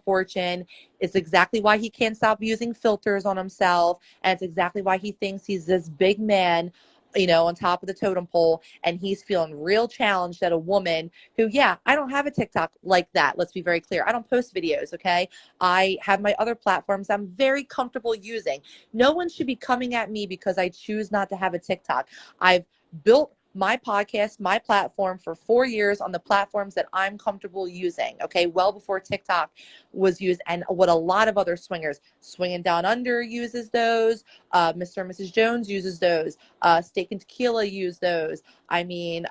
fortune. It's exactly why he can't stop using filters on himself. And it's exactly why he thinks he's this big man, you know, on top of the totem pole, and he's feeling real challenged at a woman who, yeah, I don't have a TikTok like that. Let's be very clear. I don't post videos, okay? I have my other platforms I'm very comfortable using. No one should be coming at me because I choose not to have a TikTok. I've built my podcast, my platform for 4 years on the platforms that I'm comfortable using, okay? Well before TikTok was used, and what a lot of other swingers, Swinging Down Under uses those, Mr. and Mrs. Jones uses those, Steak and Tequila use those. I mean,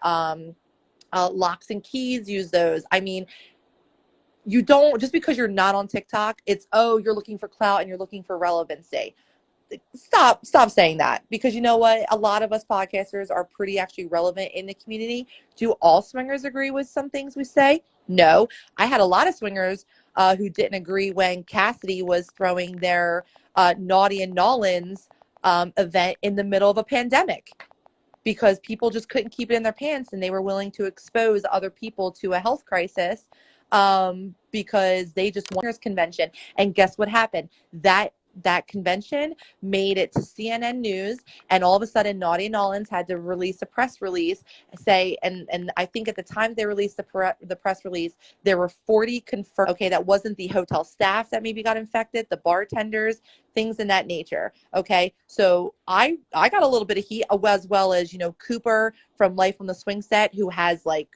Locks and Keys use those. I mean, you don't, just because you're not on TikTok, it's, oh, you're looking for clout and you're looking for relevancy. Stop saying that, because you know what? A lot of us podcasters are pretty actually relevant in the community. Do all swingers agree with some things we say? No. I had a lot of swingers who didn't agree when Cassidy was throwing their Naughty and Nollins event in the middle of a pandemic, because people just couldn't keep it in their pants and they were willing to expose other people to a health crisis because they just won this convention. And guess what happened? That convention made it to CNN News, and all of a sudden Naughty and Nollins had to release a press release, say, and I think at the time they released the press release, there were 40 confirmed. Okay, that wasn't the hotel staff that maybe got infected, the bartenders, things in that nature. Okay, so I got a little bit of heat, as well as, you know, Cooper from Life on the Swing Set, who has like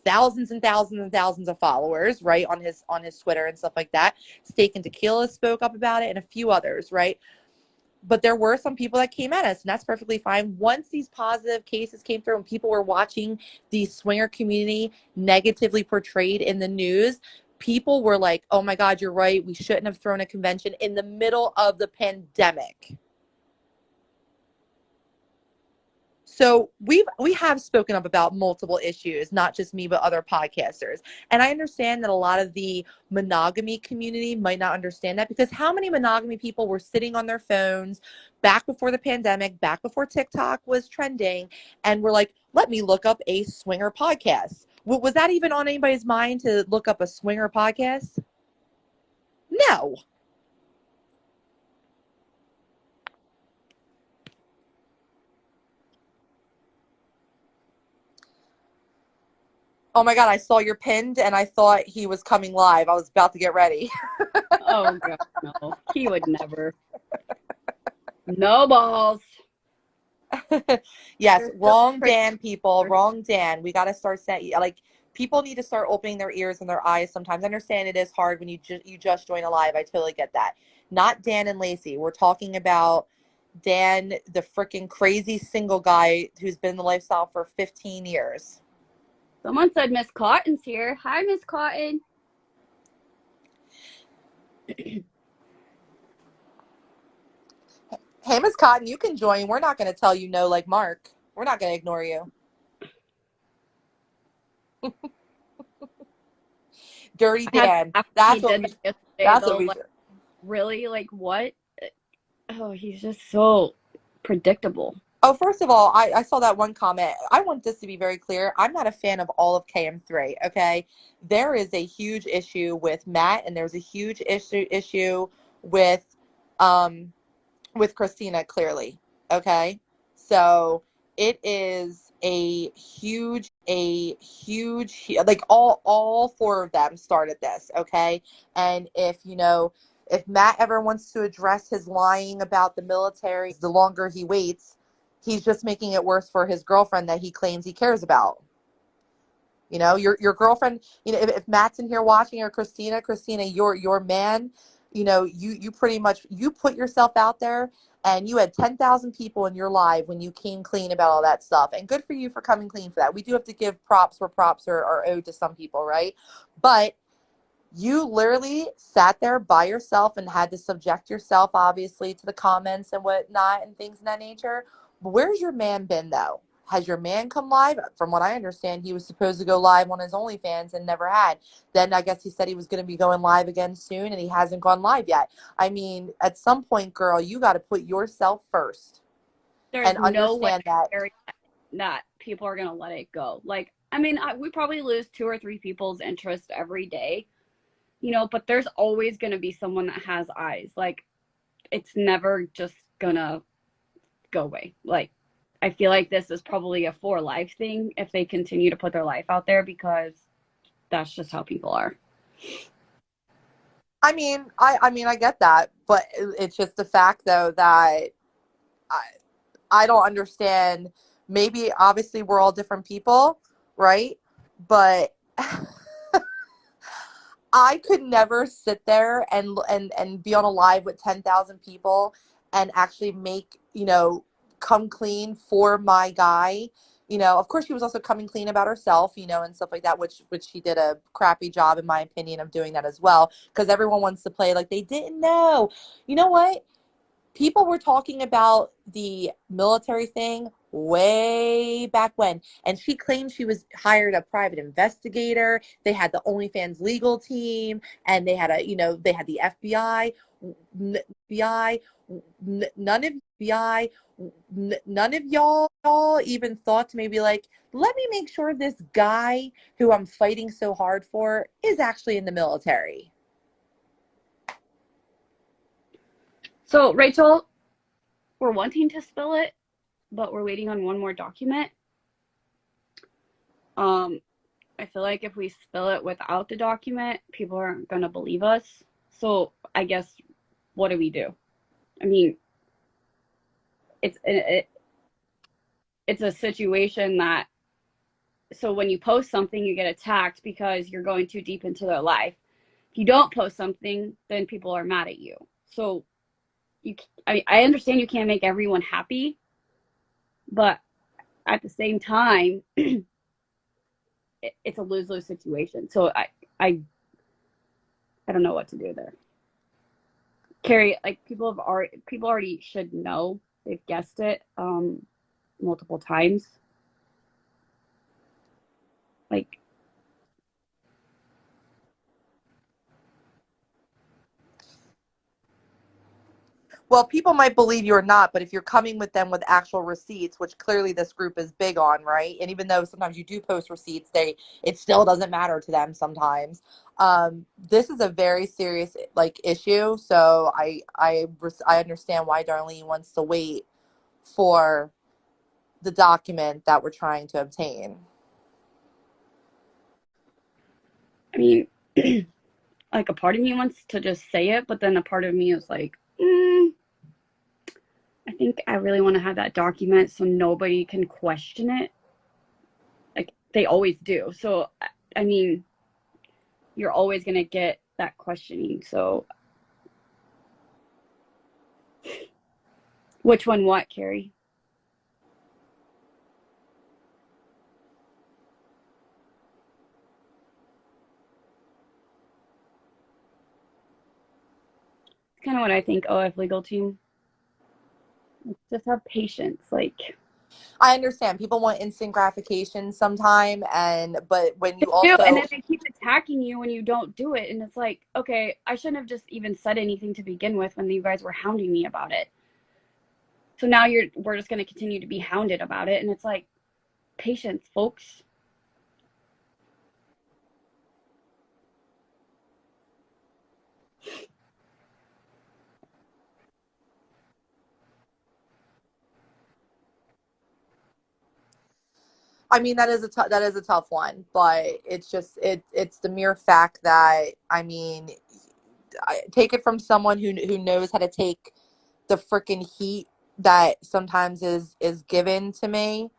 thousands and thousands and thousands of followers, right, on his Twitter and stuff like that. Steak and Tequila spoke up about it, and a few others, right? But there were some people that came at us, and that's perfectly fine. Once these positive cases came through and people were watching the swinger community negatively portrayed in the news, people were like, oh my God, you're right, we shouldn't have thrown a convention in the middle of the pandemic. So we have spoken up about multiple issues, not just me, but other podcasters. And I understand that a lot of the monogamy community might not understand that, because how many monogamy people were sitting on their phones back before the pandemic, back before TikTok was trending, and were like, let me look up a swinger podcast. Was that even on anybody's mind to look up a swinger podcast? No. Oh my God, I saw your pinned and I thought he was coming live. I was about to get ready. Oh God, no. He would never. No balls. Yes, They're wrong Dan, people. Wrong Dan. We got to start saying, like, people need to start opening their ears and their eyes sometimes. I understand it is hard when you just join a live. I totally get that. Not Dan and Lacey. We're talking about Dan, the freaking crazy single guy who's been in the lifestyle for 15 years. Someone said Miss Cotton's here. Hi, Miss Cotton. Hey, Miss Cotton, you can join. We're not going to tell you no like Mark. We're not going to ignore you. Dirty Dan. That's what we like, really? Like, what? Oh, he's just so predictable. Oh, first of all, I saw that one comment. I want this to be very clear. I'm not a fan of all of KM3, okay? There is a huge issue with Matt, and there's a huge issue with Christina, clearly, okay? So it is a huge, like all four of them started this, okay? And if Matt ever wants to address his lying about the military, the longer he waits, he's just making it worse for his girlfriend that he claims he cares about. You know, your girlfriend, you know, if Matt's in here watching, or Christina, your man, you know, you pretty much, you put yourself out there, and you had 10,000 people in your live when you came clean about all that stuff. And good for you for coming clean for that. We do have to give props where props are owed to some people, right? But you literally sat there by yourself and had to subject yourself, obviously, to the comments and whatnot and things of that nature. But where's your man been, though? Has your man come live? From what I understand, he was supposed to go live on his OnlyFans and never had. Then I guess he said he was going to be going live again soon, and he hasn't gone live yet. I mean, at some point, girl, you got to put yourself first. There's no way that people are going to let it go. Like, I mean, we probably lose 2 or 3 people's interest every day. you know, but there's always going to be someone that has eyes. Like, it's never just gonna go away. Like, I feel like this is probably a for life thing if they continue to put their life out there, because that's just how people are. I mean, I get that, but it's just the fact though that I I don't understand. Maybe obviously we're all different people, right? But I could never sit there and be on a live with 10,000 people and actually make, come clean for my guy. Of course she was also coming clean about herself, and stuff like that, which she did a crappy job in my opinion of doing that as well, because everyone wants to play like they didn't know. You know what? People were talking about the military thing way back when, and she claimed she was hired a private investigator. They had the OnlyFans legal team, and they had they had the FBI. FBI. None of y'all even thought to maybe like, let me make sure this guy who I'm fighting so hard for is actually in the military. So, Rachel, we're wanting to spill it, but we're waiting on one more document. I feel like if we spill it without the document, people aren't going to believe us. So, I guess, what do we do? I mean, it's a situation that, so when you post something, you get attacked because you're going too deep into their life. If you don't post something, then people are mad at you. So I understand you can't make everyone happy, but at the same time, it's a lose-lose situation. So I don't know what to do there. Carrie, like, people already should know. They've guessed it multiple times. Like, Well, people might believe you or not, but if you're coming with them with actual receipts, which clearly this group is big on, right? And even though sometimes you do post receipts, it still doesn't matter to them sometimes. This is a very serious like issue, so I understand why Darlene wants to wait for the document that we're trying to obtain. I mean, like, a part of me wants to just say it, but then a part of me is like, I think I really want to have that document so nobody can question it. Like, they always do. So, I mean, you're always going to get that questioning. So, which one, what, Carrie? It's kind of what I think. OF legal team, just have patience. Like, I understand people want instant gratification sometime, but when you do, and also then they keep attacking you when you don't do it, and it's like, okay, I shouldn't have just even said anything to begin with when you guys were hounding me about it. So now we're just going to continue to be hounded about it, and it's like, patience, folks. I mean, that is a tough one, but it's the mere fact that I mean, I take it from someone who knows how to take the freaking heat that sometimes is given to me.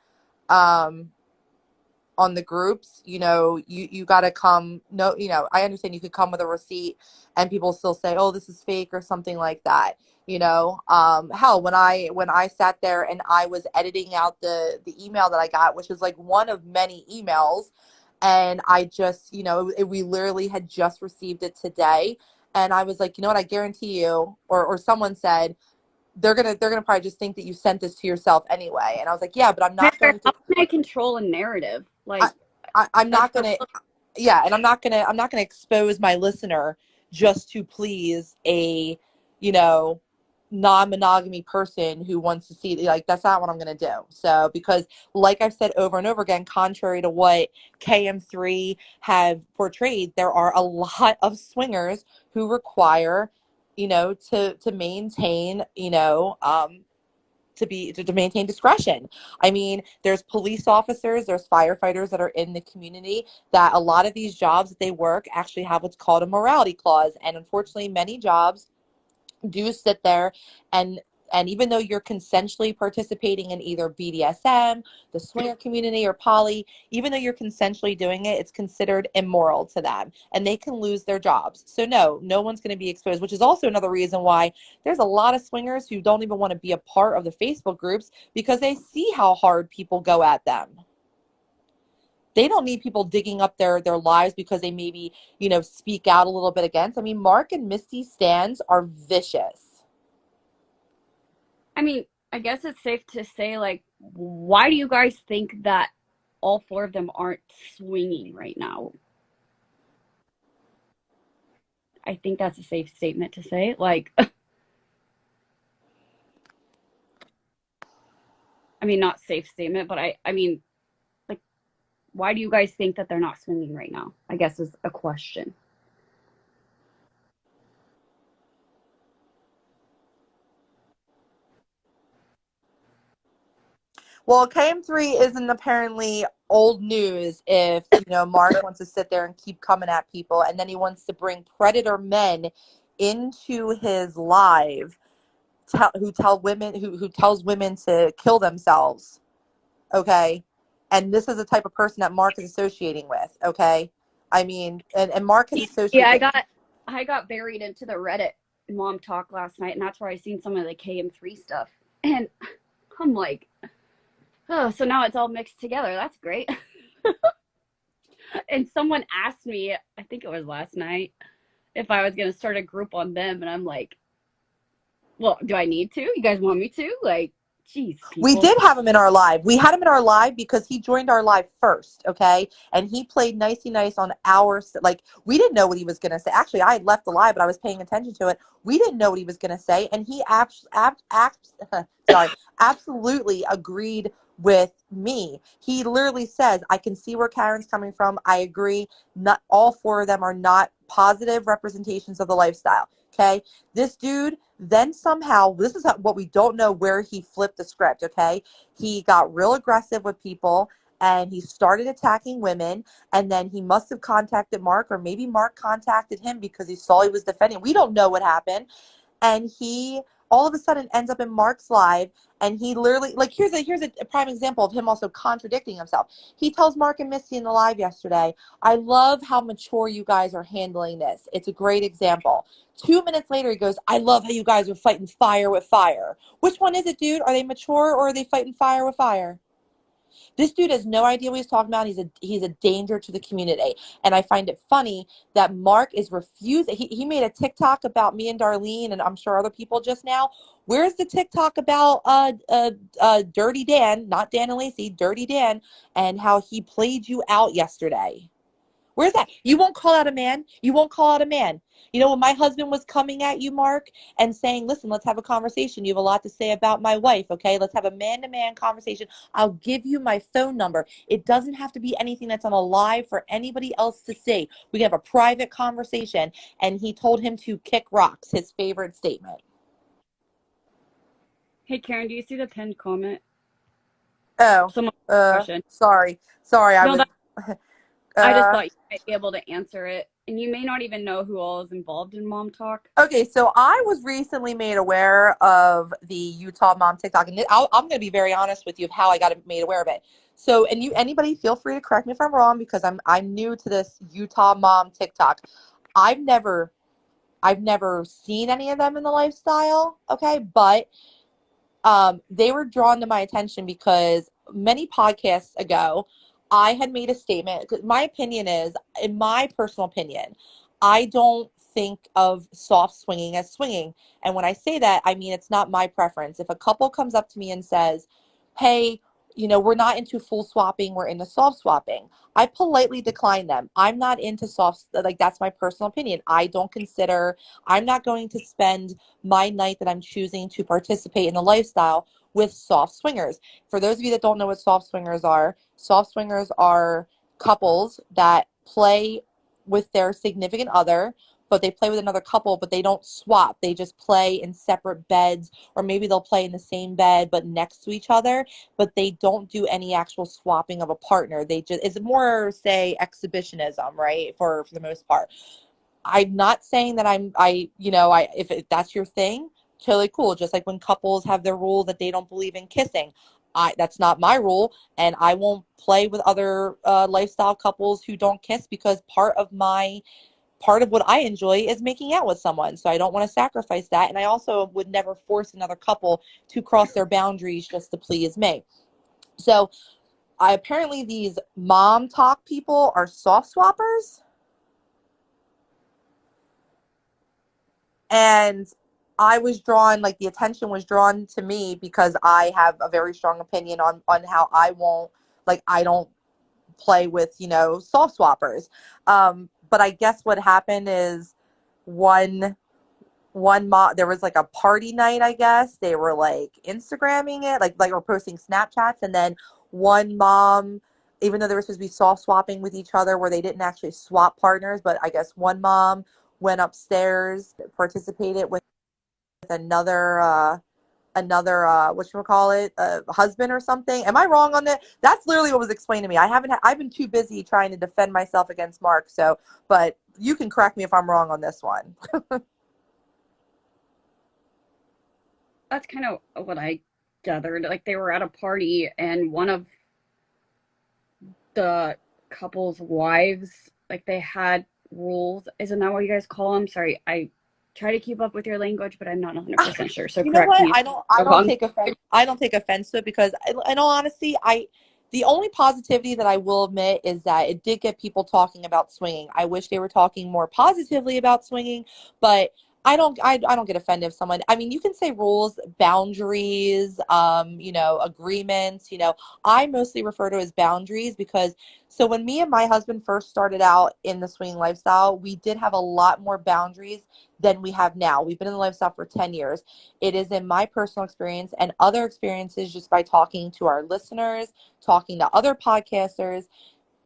Um, on the groups, you got to come. No, I understand you could come with a receipt and people still say, oh, this is fake or something like that. Hell, when I sat there and I was editing out the email that I got, which is like one of many emails, and I just, we literally had just received it today, and I was like, you know what, I guarantee you, or someone said, they're gonna probably just think that you sent this to yourself anyway. And I was like, yeah, but I'm not How going to. can I control a narrative? I, Like, I'm that's not gonna. Yeah, and I'm not gonna expose my listener just to please a, you know non-monogamy person who wants to see, like, that's not what I'm going to do. So because like I've said over and over again, contrary to what KM3 have portrayed, there are a lot of swingers who require, to maintain, to maintain discretion. I mean, there's police officers, there's firefighters that are in the community, that a lot of these jobs that they work actually have what's called a morality clause. And unfortunately, many jobs do sit there, and even though you're consensually participating in either BDSM, the swinger community, or poly, even though you're consensually doing it, it's considered immoral to them, and they can lose their jobs. So no one's going to be exposed, which is also another reason why there's a lot of swingers who don't even want to be a part of the Facebook groups, because they see how hard people go at them. They don't need people digging up their lives because they maybe, speak out a little bit against. I mean, Mark and Misty's stands are vicious. I mean, I guess it's safe to say, like, why do you guys think that all four of them aren't swinging right now? I think that's a safe statement to say. Like, I mean, not safe statement, but I mean, like, why do you guys think that they're not swinging right now? I guess is a question. Well, KM3 isn't apparently old news if, Mark wants to sit there and keep coming at people, and then he wants to bring predator men into his live, who tells women to kill themselves. Okay. And this is the type of person that Mark is associating with. Okay. I mean, and Mark has Yeah, associated with. I got buried into the Reddit mom talk last night, and that's where I seen some of the KM3 stuff. And I'm like, oh, so now it's all mixed together. That's great. And someone asked me, I think it was last night, if I was going to start a group on them. And I'm like, well, do I need to? You guys want me to? Like, geez, We people. did have him in our live. We had him in our live because he joined our live first, okay? And he played nicey nice on our, like, we didn't know what he was going to say. Actually, I had left the live, but I was paying attention to it. We didn't know what he was going to say, and he sorry, absolutely agreed with me. He literally says, I can see where Karen's coming from. I agree. Not all four of them are not positive representations of the lifestyle, okay? This dude then somehow, this is what we don't know, where he flipped the script, okay? He got real aggressive with people, and he started attacking women, and then he must have contacted Mark, or maybe Mark contacted him because he saw he was defending. We don't know what happened. And he all of a sudden ends up in Mark's live, and he literally, like, here's a prime example of him also contradicting himself. He tells Mark and Misty in the live yesterday, I love how mature you guys are handling this. It's a great example. 2 minutes later, he goes, I love how you guys are fighting fire with fire. Which one is it, dude? Are they mature, or are they fighting fire with fire? This dude has no idea what he's talking about. He's a danger to the community. And I find it funny that Mark is refusing. He made a TikTok about me and Darlene, and I'm sure other people just now. Where's the TikTok about Dirty Dan, not Dan and Lacey, Dirty Dan, and how he played you out yesterday? Where's that? You won't call out a man. You won't call out a man. When my husband was coming at you, Mark, and saying, listen, let's have a conversation. You have a lot to say about my wife, okay? Let's have a man-to-man conversation. I'll give you my phone number. It doesn't have to be anything that's on a live for anybody else to see. We can have a private conversation. And he told him to kick rocks, his favorite statement. Hey, Karen, do you see the pinned comment? Oh, Someone question. sorry. I No, was, I just uh, thought you might be able to answer it. And you may not even know who all is involved in Mom Talk. Okay, so I was recently made aware of the Utah mom TikTok, and I'm going to be very honest with you of how I got made aware of it. So, and anybody feel free to correct me if I'm wrong, because I'm new to this Utah mom TikTok. I've never seen any of them in the lifestyle, okay, but they were drawn to my attention because many podcasts ago, I had made a statement. My opinion is, in my personal opinion, I don't think of soft swinging as swinging. And when I say that, I mean it's not my preference. If a couple comes up to me and says, hey, we're not into full swapping, we're into soft swapping. I politely decline them. I'm not into soft, like, that's my personal opinion. I'm not going to spend my night that I'm choosing to participate in the lifestyle with soft swingers. For those of you that don't know what soft swingers are couples that play with their significant other, but they play with another couple, but they don't swap. They just play in separate beds, or maybe they'll play in the same bed but next to each other, but they don't do any actual swapping of a partner. They just, it's more, say, exhibitionism, right? For the most part. I'm not saying that if that's your thing, totally cool. Just like when couples have their rule that they don't believe in kissing. That's not my rule, and I won't play with other lifestyle couples who don't kiss, because part of what I enjoy is making out with someone. So I don't want to sacrifice that. And I also would never force another couple to cross their boundaries just to please me. So apparently these mom talk people are soft swappers. And the attention was drawn to me because I have a very strong opinion on how I don't play with, soft swappers. But I guess what happened is one mom, there was like a party night, I guess. They were like Instagramming it, like or posting Snapchats. And then one mom, even though they were supposed to be soft swapping with each other, where they didn't actually swap partners, but I guess one mom went upstairs, participated with another whatchamacallit, husband or something. Am I wrong on that? That's literally what was explained to me. I've been too busy trying to defend myself against Mark, so, but you can correct me if I'm wrong on this one. That's kind of what I gathered. Like they were at a party and one of the couple's wives, like they had rules. Isn't that what you guys call them? Sorry, I try to keep up with your language, but I'm not 100% sure. So You know correct what? me if I I'm don't wrong. take offense. I don't take offense to it, because in all honesty, the only positivity that I will admit is that it did get people talking about swinging. I wish they were talking more positively about swinging, but I don't get offended if someone, I mean, you can say rules, boundaries, agreements, I mostly refer to as boundaries, because so when me and my husband first started out in the swinging lifestyle, we did have a lot more boundaries than we have now. We've been in the lifestyle for 10 years. It is in my personal experience and other experiences, just by talking to our listeners, talking to other podcasters.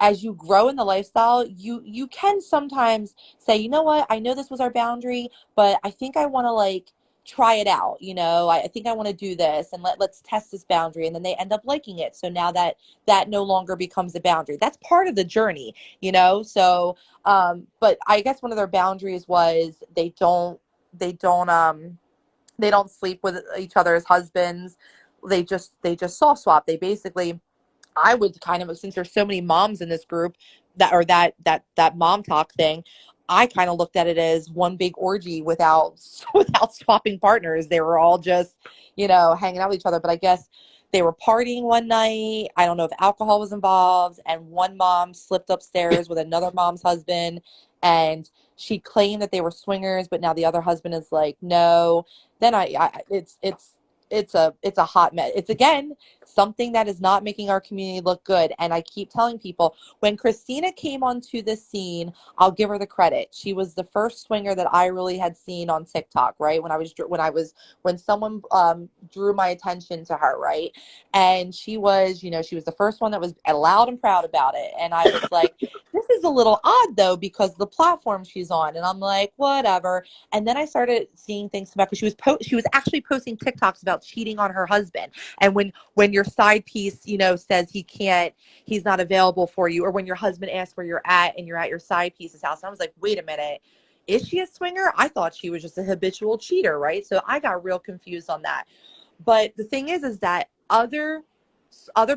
As you grow in the lifestyle, you can sometimes say, you know what, I know this was our boundary, but I think I want to like try it out. I think I want to do this, and let's test this boundary, and then they end up liking it. So now that no longer becomes a boundary. That's part of the journey. So but I guess one of their boundaries was they don't sleep with each other as husbands. They just soft swap. They basically, I would kind of, since there's so many moms in this group, that mom talk thing, I kind of looked at it as one big orgy without without swapping partners. They were all just, hanging out with each other. But I guess they were partying one night. I don't know if alcohol was involved, and one mom slipped upstairs with another mom's husband, and she claimed that they were swingers, but now the other husband is like, no. Then it's a hot mess. It's, again, something that is not making our community look good. And I keep telling people, when Christina came onto the scene, I'll give her the credit. She was the first swinger that I really had seen on TikTok, right? When someone drew my attention to her, right? And she was the first one that was loud and proud about it. And I was like, this is a little odd though, because the platform she's on. And I'm like, whatever. And then I started seeing things about, because she was actually posting TikToks about cheating on her husband. And when your side piece, says he's not available for you, or when your husband asks where you're at and you're at your side piece's house. And I was like, wait a minute, is she a swinger? I thought she was just a habitual cheater, right? So I got real confused on that. But the thing is that other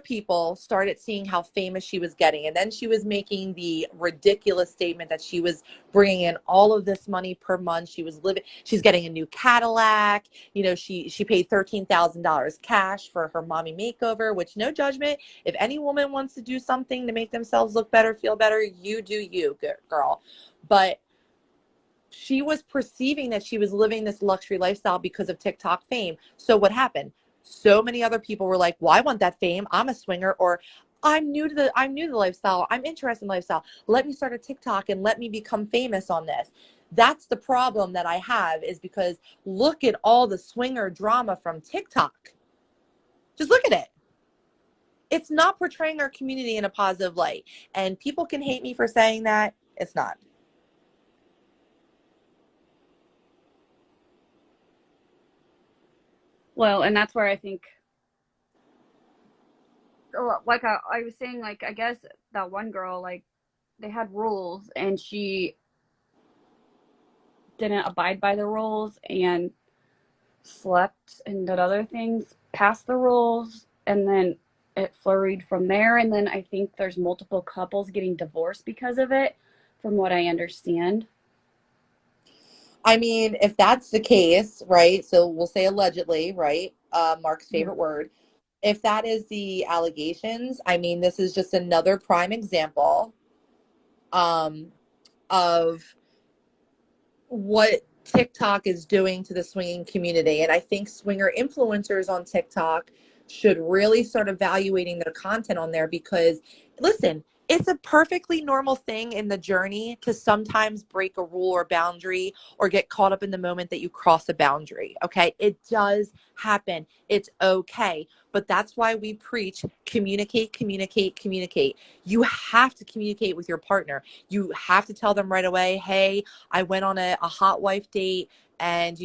people started seeing how famous she was getting, and then she was making the ridiculous statement that she was bringing in all of this money per month. She's getting a new Cadillac. She paid $13,000 cash for her mommy makeover, which, no judgment. If any woman wants to do something to make themselves look better, feel better, you do you, girl. But she was perceiving that she was living this luxury lifestyle because of TikTok fame. So what happened? So many other people were like, well, I want that fame. I'm a swinger, or I'm new to the lifestyle. I'm interested in lifestyle. Let me start a TikTok and let me become famous on this. That's the problem that I have, is because look at all the swinger drama from TikTok. Just look at it. It's not portraying our community in a positive light. And people can hate me for saying that. It's not. Well, and that's where I think, like I was saying, like I guess that one girl, like they had rules and she didn't abide by the rules and slept and did other things past the rules, and then it flurried from there. And then I think there's multiple couples getting divorced because of it, from what I understand. I mean, if that's the case, right? So we'll say allegedly, right? Mark's Mhm. favorite word. If that is the allegations, I mean, this is just another prime example um, of what TikTok is doing to the swinging community. And I think swinger influencers on TikTok should really start evaluating their content on there, because listen, it's a perfectly normal thing in the journey to sometimes break a rule or boundary or get caught up in the moment that you cross a boundary. Okay. It does happen. It's okay. But that's why we preach communicate, communicate, communicate. You have to communicate with your partner. You have to tell them right away, hey, I went on a hot wife date, and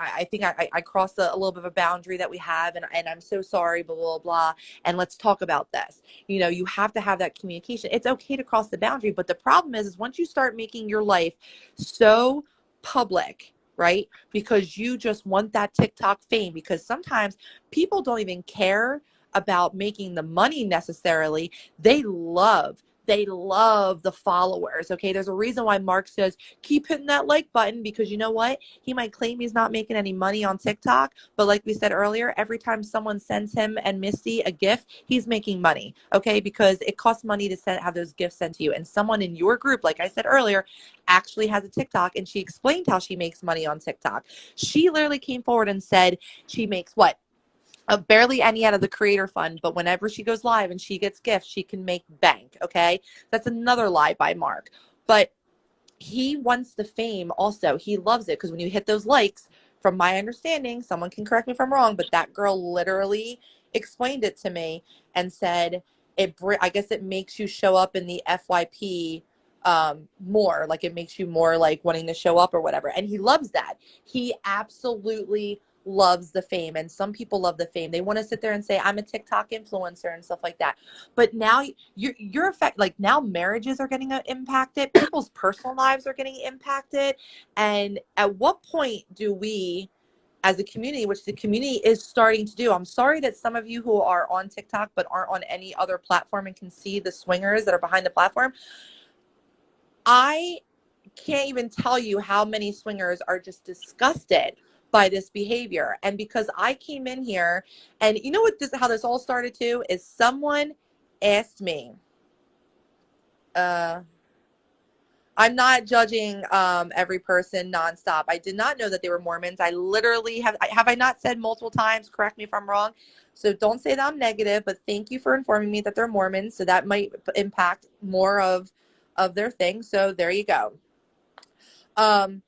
I think I crossed a little bit of a boundary that we have, and I'm so sorry, blah blah blah, and let's talk about this. You have to have that communication. It's okay to cross the boundary, but the problem is once you start making your life so public, right? Because you just want that TikTok fame, because sometimes people don't even care about making the money necessarily. They love the followers. Okay. There's a reason why Mark says keep hitting that like button, because you know what? He might claim he's not making any money on TikTok, but like we said earlier, every time someone sends him and Missy a gift, he's making money. Okay. Because it costs money to have those gifts sent to you. And someone in your group, like I said earlier, actually has a TikTok, and she explained how she makes money on TikTok. She literally came forward and said she makes what? Barely any out of the creator fund, but whenever she goes live and she gets gifts, she can make bank. Okay. That's another lie by Mark. But he wants the fame also. He loves it because when you hit those likes, from my understanding, someone can correct me if I'm wrong, but that girl literally explained it to me and said I guess it makes you show up in the FYP more, like it makes you more like wanting to show up or whatever. And he loves that. He absolutely loves the fame. And some people love the fame. They want to sit there and say, I'm a TikTok influencer and stuff like that. But now you're effect, like now marriages are getting impacted, people's personal lives are getting impacted. And at what point do we, as a community, which the community is starting to do, I'm sorry that some of you who are on TikTok but aren't on any other platform and can see the swingers that are behind the platform, I can't even tell you how many swingers are just disgusted by this behavior. And because I came in here, and you know what how this all started too, is someone asked me, uh I'm not judging every person nonstop. I did not know that they were Mormons. I literally have I not said multiple times, correct me if I'm wrong. So don't say that I'm negative, but thank you for informing me that they're Mormons. So that might impact more of their thing. So there you go. Um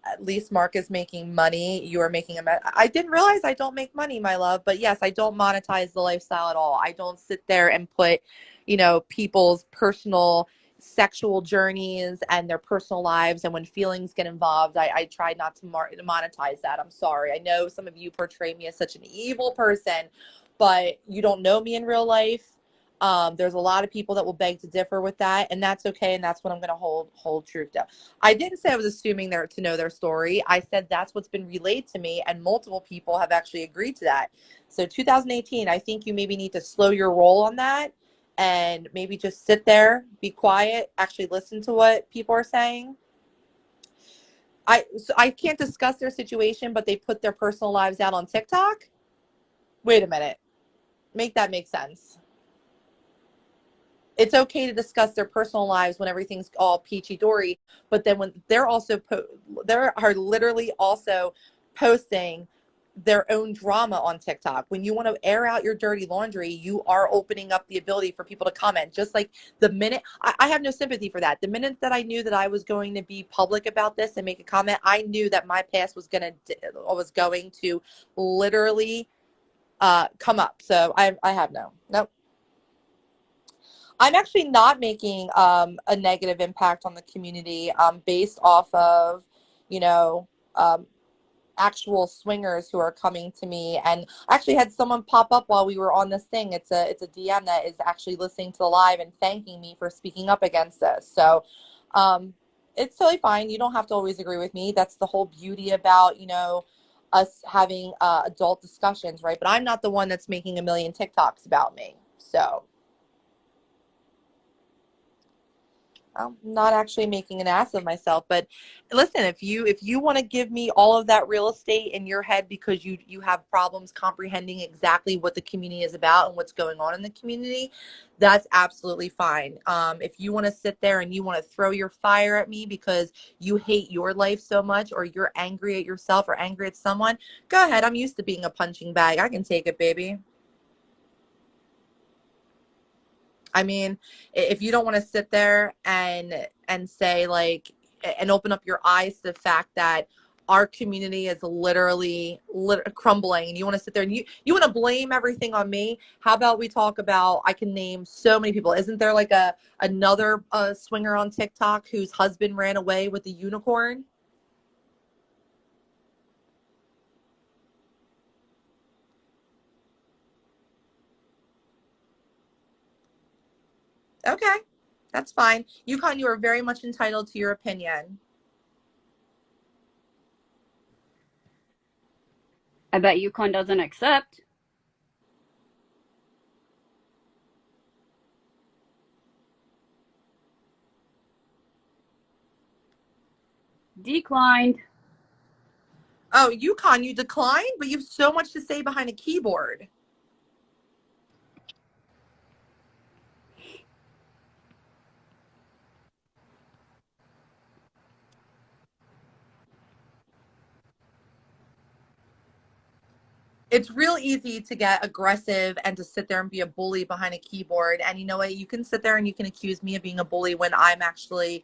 at least Mark is making money. You are making I didn't realize I don't make money, my love, but yes, I don't monetize the lifestyle at all. I don't sit there and put, people's personal sexual journeys and their personal lives. And when feelings get involved, I try not to monetize that. I'm sorry. I know some of you portray me as such an evil person, but you don't know me in real life. There's a lot of people that will beg to differ with that, and that's okay. And that's what I'm going to hold truth to. I didn't say I was assuming to know their story. I said that's what's been relayed to me, and multiple people have actually agreed to that. So 2018, I think you maybe need to slow your roll on that and maybe just sit there, be quiet, actually listen to what people are saying. I can't discuss their situation, but they put their personal lives out on TikTok. Wait a minute. Make that make sense. It's okay to discuss their personal lives when everything's all peachy dory, but then when they're also they are literally also posting their own drama on TikTok. When you want to air out your dirty laundry, you are opening up the ability for people to comment. Just like the minute, I have no sympathy for that. The minute that I knew that I was going to be public about this and make a comment, I knew that my past was going to literally come up. So I have nope. I'm actually not making a negative impact on the community based off of, you know, actual swingers who are coming to me. And I actually had someone pop up while we were on this thing. It's a DM that is actually listening to the live and thanking me for speaking up against this. So it's totally fine. You don't have to always agree with me. That's the whole beauty about, us having adult discussions, right? But I'm not the one that's making a million TikToks about me. So I'm not actually making an ass of myself. But listen, if you want to give me all of that real estate in your head because you have problems comprehending exactly what the community is about and what's going on in the community, that's absolutely fine. If you want to sit there and you want to throw your fire at me because you hate your life so much, or you're angry at yourself or angry at someone, go ahead. I'm used to being a punching bag. I can take it, baby. I mean, if you don't want to sit there and say like and open up your eyes to the fact that our community is literally crumbling, and you want to sit there and you want to blame everything on me, how about we talk about, I can name so many people. Isn't there like another swinger on TikTok whose husband ran away with the unicorn? Okay, that's fine. Yukon, you are very much entitled to your opinion. I bet Yukon doesn't accept. Declined. Oh, Yukon, you declined, but you have so much to say behind a keyboard. It's real easy to get aggressive and to sit there and be a bully behind a keyboard. And you know what? You can sit there and you can accuse me of being a bully when I'm actually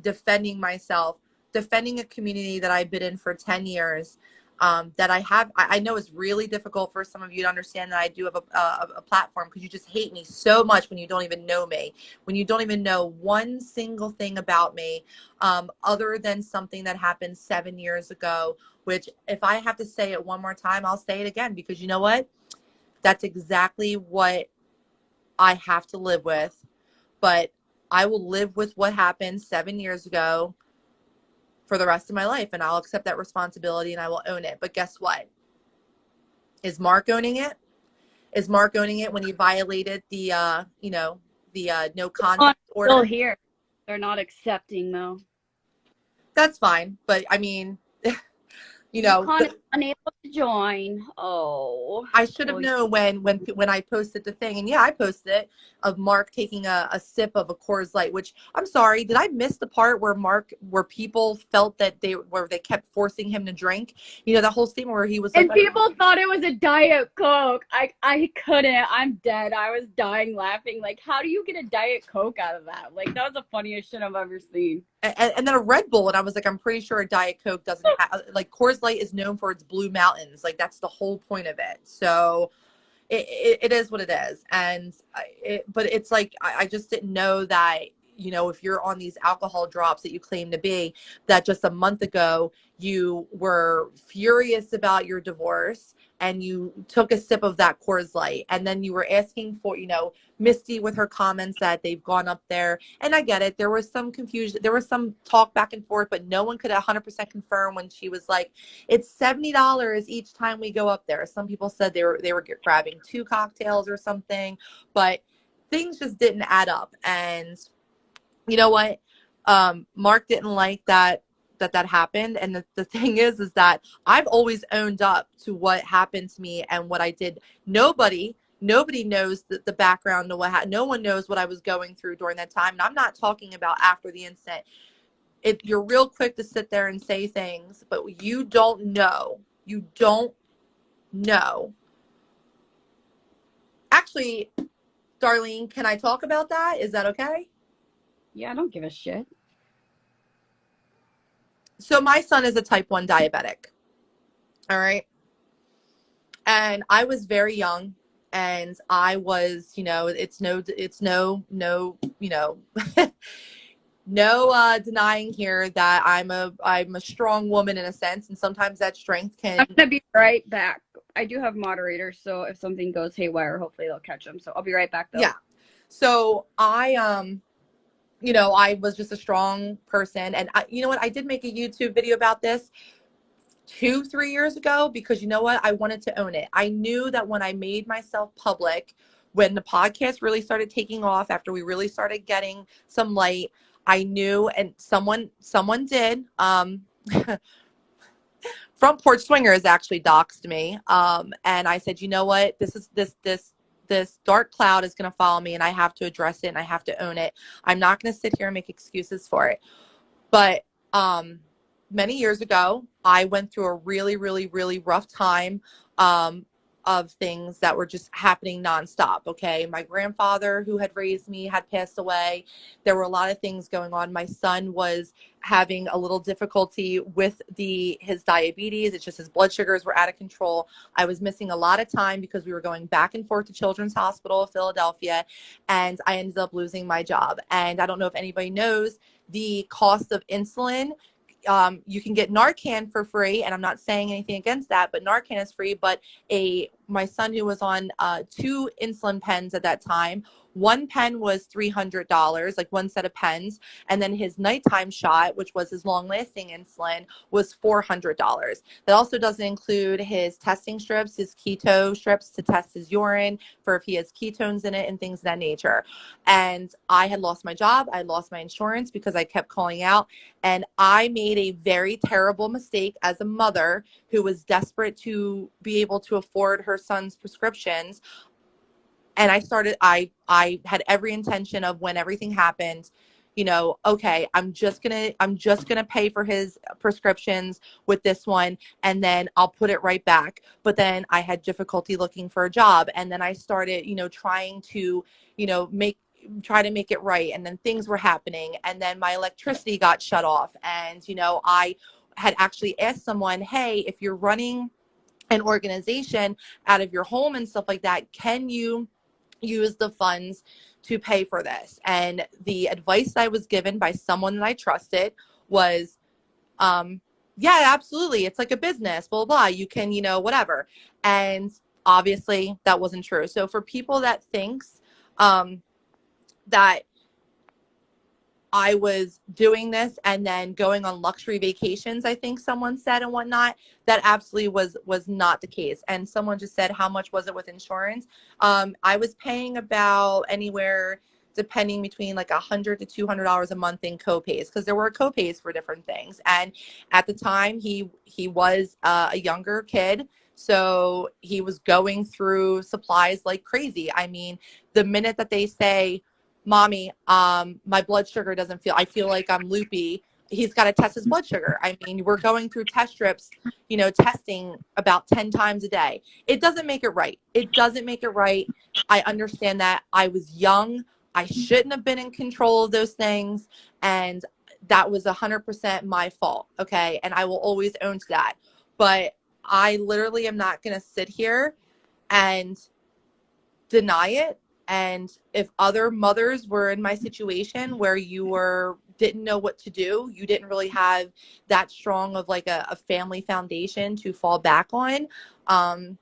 defending myself, defending a community that I've been in for 10 years. That I know it's really difficult for some of you to understand that I do have a platform, because you just hate me so much when you don't even know me, when you don't even know one single thing about me, other than something that happened 7 years ago, which if I have to say it one more time, I'll say it again, because you know what? That's exactly what I have to live with. But I will live with what happened 7 years ago for the rest of my life, and I'll accept that responsibility and I will own it. But guess what? Is Mark owning it? Is Mark owning it when he violated the no contact Still order? here. They're not accepting though. That's fine. But I mean, Yukon is unable to join. Oh. I should have known when I posted the thing, and yeah, I posted it, of Mark taking a sip of a Coors Light. Which, I'm sorry, did I miss the part where people felt that they kept forcing him to drink? That whole statement where he was like, And people thought it was a Diet Coke. I couldn't. I'm dead. I was dying laughing. Like, how do you get a Diet Coke out of that? Like, that was the funniest shit I've ever seen. and then a Red Bull, and I was like, I'm pretty sure a Diet Coke doesn't have, like, Coors Light is known for its Blue Mountains. Like, that's the whole point of it. So it is what it is. And but it's like, I just didn't know that, if you're on these alcohol drops that you claim to be, that just a month ago you were furious about your divorce and you took a sip of that Coors Light, and then you were asking for, Misty with her comments that they've gone up there. And I get it. There was some confusion. There was some talk back and forth, but no one could 100% confirm when she was like, it's $70 each time we go up there. Some people said they were grabbing 2 cocktails or something, but things just didn't add up. And you know what? Mark didn't like that happened. And the thing is that I've always owned up to what happened to me and what I did. Nobody knows the background to no one knows what I was going through during that time. And I'm not talking about after the incident. You're real quick to sit there and say things, but you don't know You don't know. Actually, Darlene, can I talk about that? Is that okay? Yeah, I don't give a shit. So my son is a type 1 diabetic. All right. And I was very young, and I was, no denying here that I'm a strong woman in a sense, and sometimes that strength I'm can. gonna be right back. I do have moderators, so if something goes haywire, hopefully they'll catch them. So I'll be right back though. Yeah. So I was just a strong person, and you know what? I did make a YouTube video about this 2, 3 years ago, because you know what? I wanted to own it. I knew that when I made myself public, when the podcast really started taking off, after we really started getting some light, I knew, and someone did, Front Porch Swingers actually doxed me. And I said, you know what? This dark cloud is going to follow me, and I have to address it, and I have to own it. I'm not going to sit here and make excuses for it. But many years ago, I went through a really, really, really rough time of things that were just happening nonstop. Okay. My grandfather, who had raised me, had passed away. There were a lot of things going on. My son was having a little difficulty with his diabetes. It's just his blood sugars were out of control. I was missing a lot of time because we were going back and forth to Children's Hospital of Philadelphia, and I ended up losing my job. And I don't know if anybody knows the cost of insulin. You can get Narcan for free, and I'm not saying anything against that, but Narcan is free. But my son, who was on 2 insulin pens at that time, one pen was $300, like one set of pens, and then his nighttime shot, which was his long-lasting insulin, was $400. That also doesn't include his testing strips, his keto strips to test his urine for if he has ketones in it and things of that nature. And I had lost my job. I lost my insurance because I kept calling out. And I made a very terrible mistake as a mother who was desperate to be able to afford her son's prescriptions. And I had every intention of, when everything happened, okay, I'm just gonna pay for his prescriptions with this one, and then I'll put it right back. But then I had difficulty looking for a job, and then I started, trying to, try to make it right. And then things were happening, and then my electricity got shut off. And, I had actually asked someone, hey, if you're running an organization out of your home and stuff like that, can you use the funds to pay for this? And the advice I was given by someone that I trusted was, yeah, absolutely. It's like a business, blah, blah, blah. You can, whatever. And obviously that wasn't true. So for people that thinks that I was doing this and then going on luxury vacations, I think someone said, and whatnot, that absolutely was not the case. And someone just said, how much was it with insurance? I was paying about anywhere, depending, between like $100 to $200 a month in copays, because there were copays for different things. And at the time, he was a younger kid, so he was going through supplies like crazy. I mean, the minute that they say, mommy, my blood sugar doesn't I feel like I'm loopy, he's got to test his blood sugar. I mean, we're going through test strips, testing about 10 times a day. It doesn't make it right. It doesn't make it right. I understand that. I was young. I shouldn't have been in control of those things. And that was 100% my fault. Okay. And I will always own to that. But I literally am not going to sit here and deny it. And if other mothers were in my situation where didn't know what to do, you didn't really have that strong of like a family foundation to fall back on. I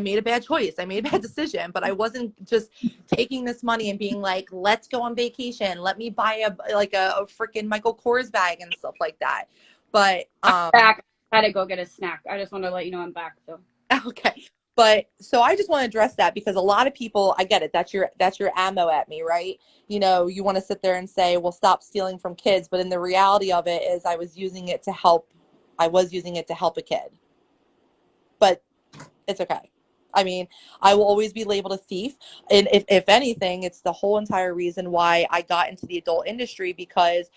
made a bad choice. I made a bad decision, but I wasn't just taking this money and being like, let's go on vacation. Let me buy a freaking Michael Kors bag and stuff like that. But, I'm back. I had to go get a snack. I just want to let you know I'm back. So okay. But so I just want to address that, because a lot of people, I get it. That's your ammo at me, right? You want to sit there and say, well, stop stealing from kids. But in the reality of it is I was using it to help a kid. But it's okay. I mean, I will always be labeled a thief. And if anything, it's the whole entire reason why I got into the adult industry, because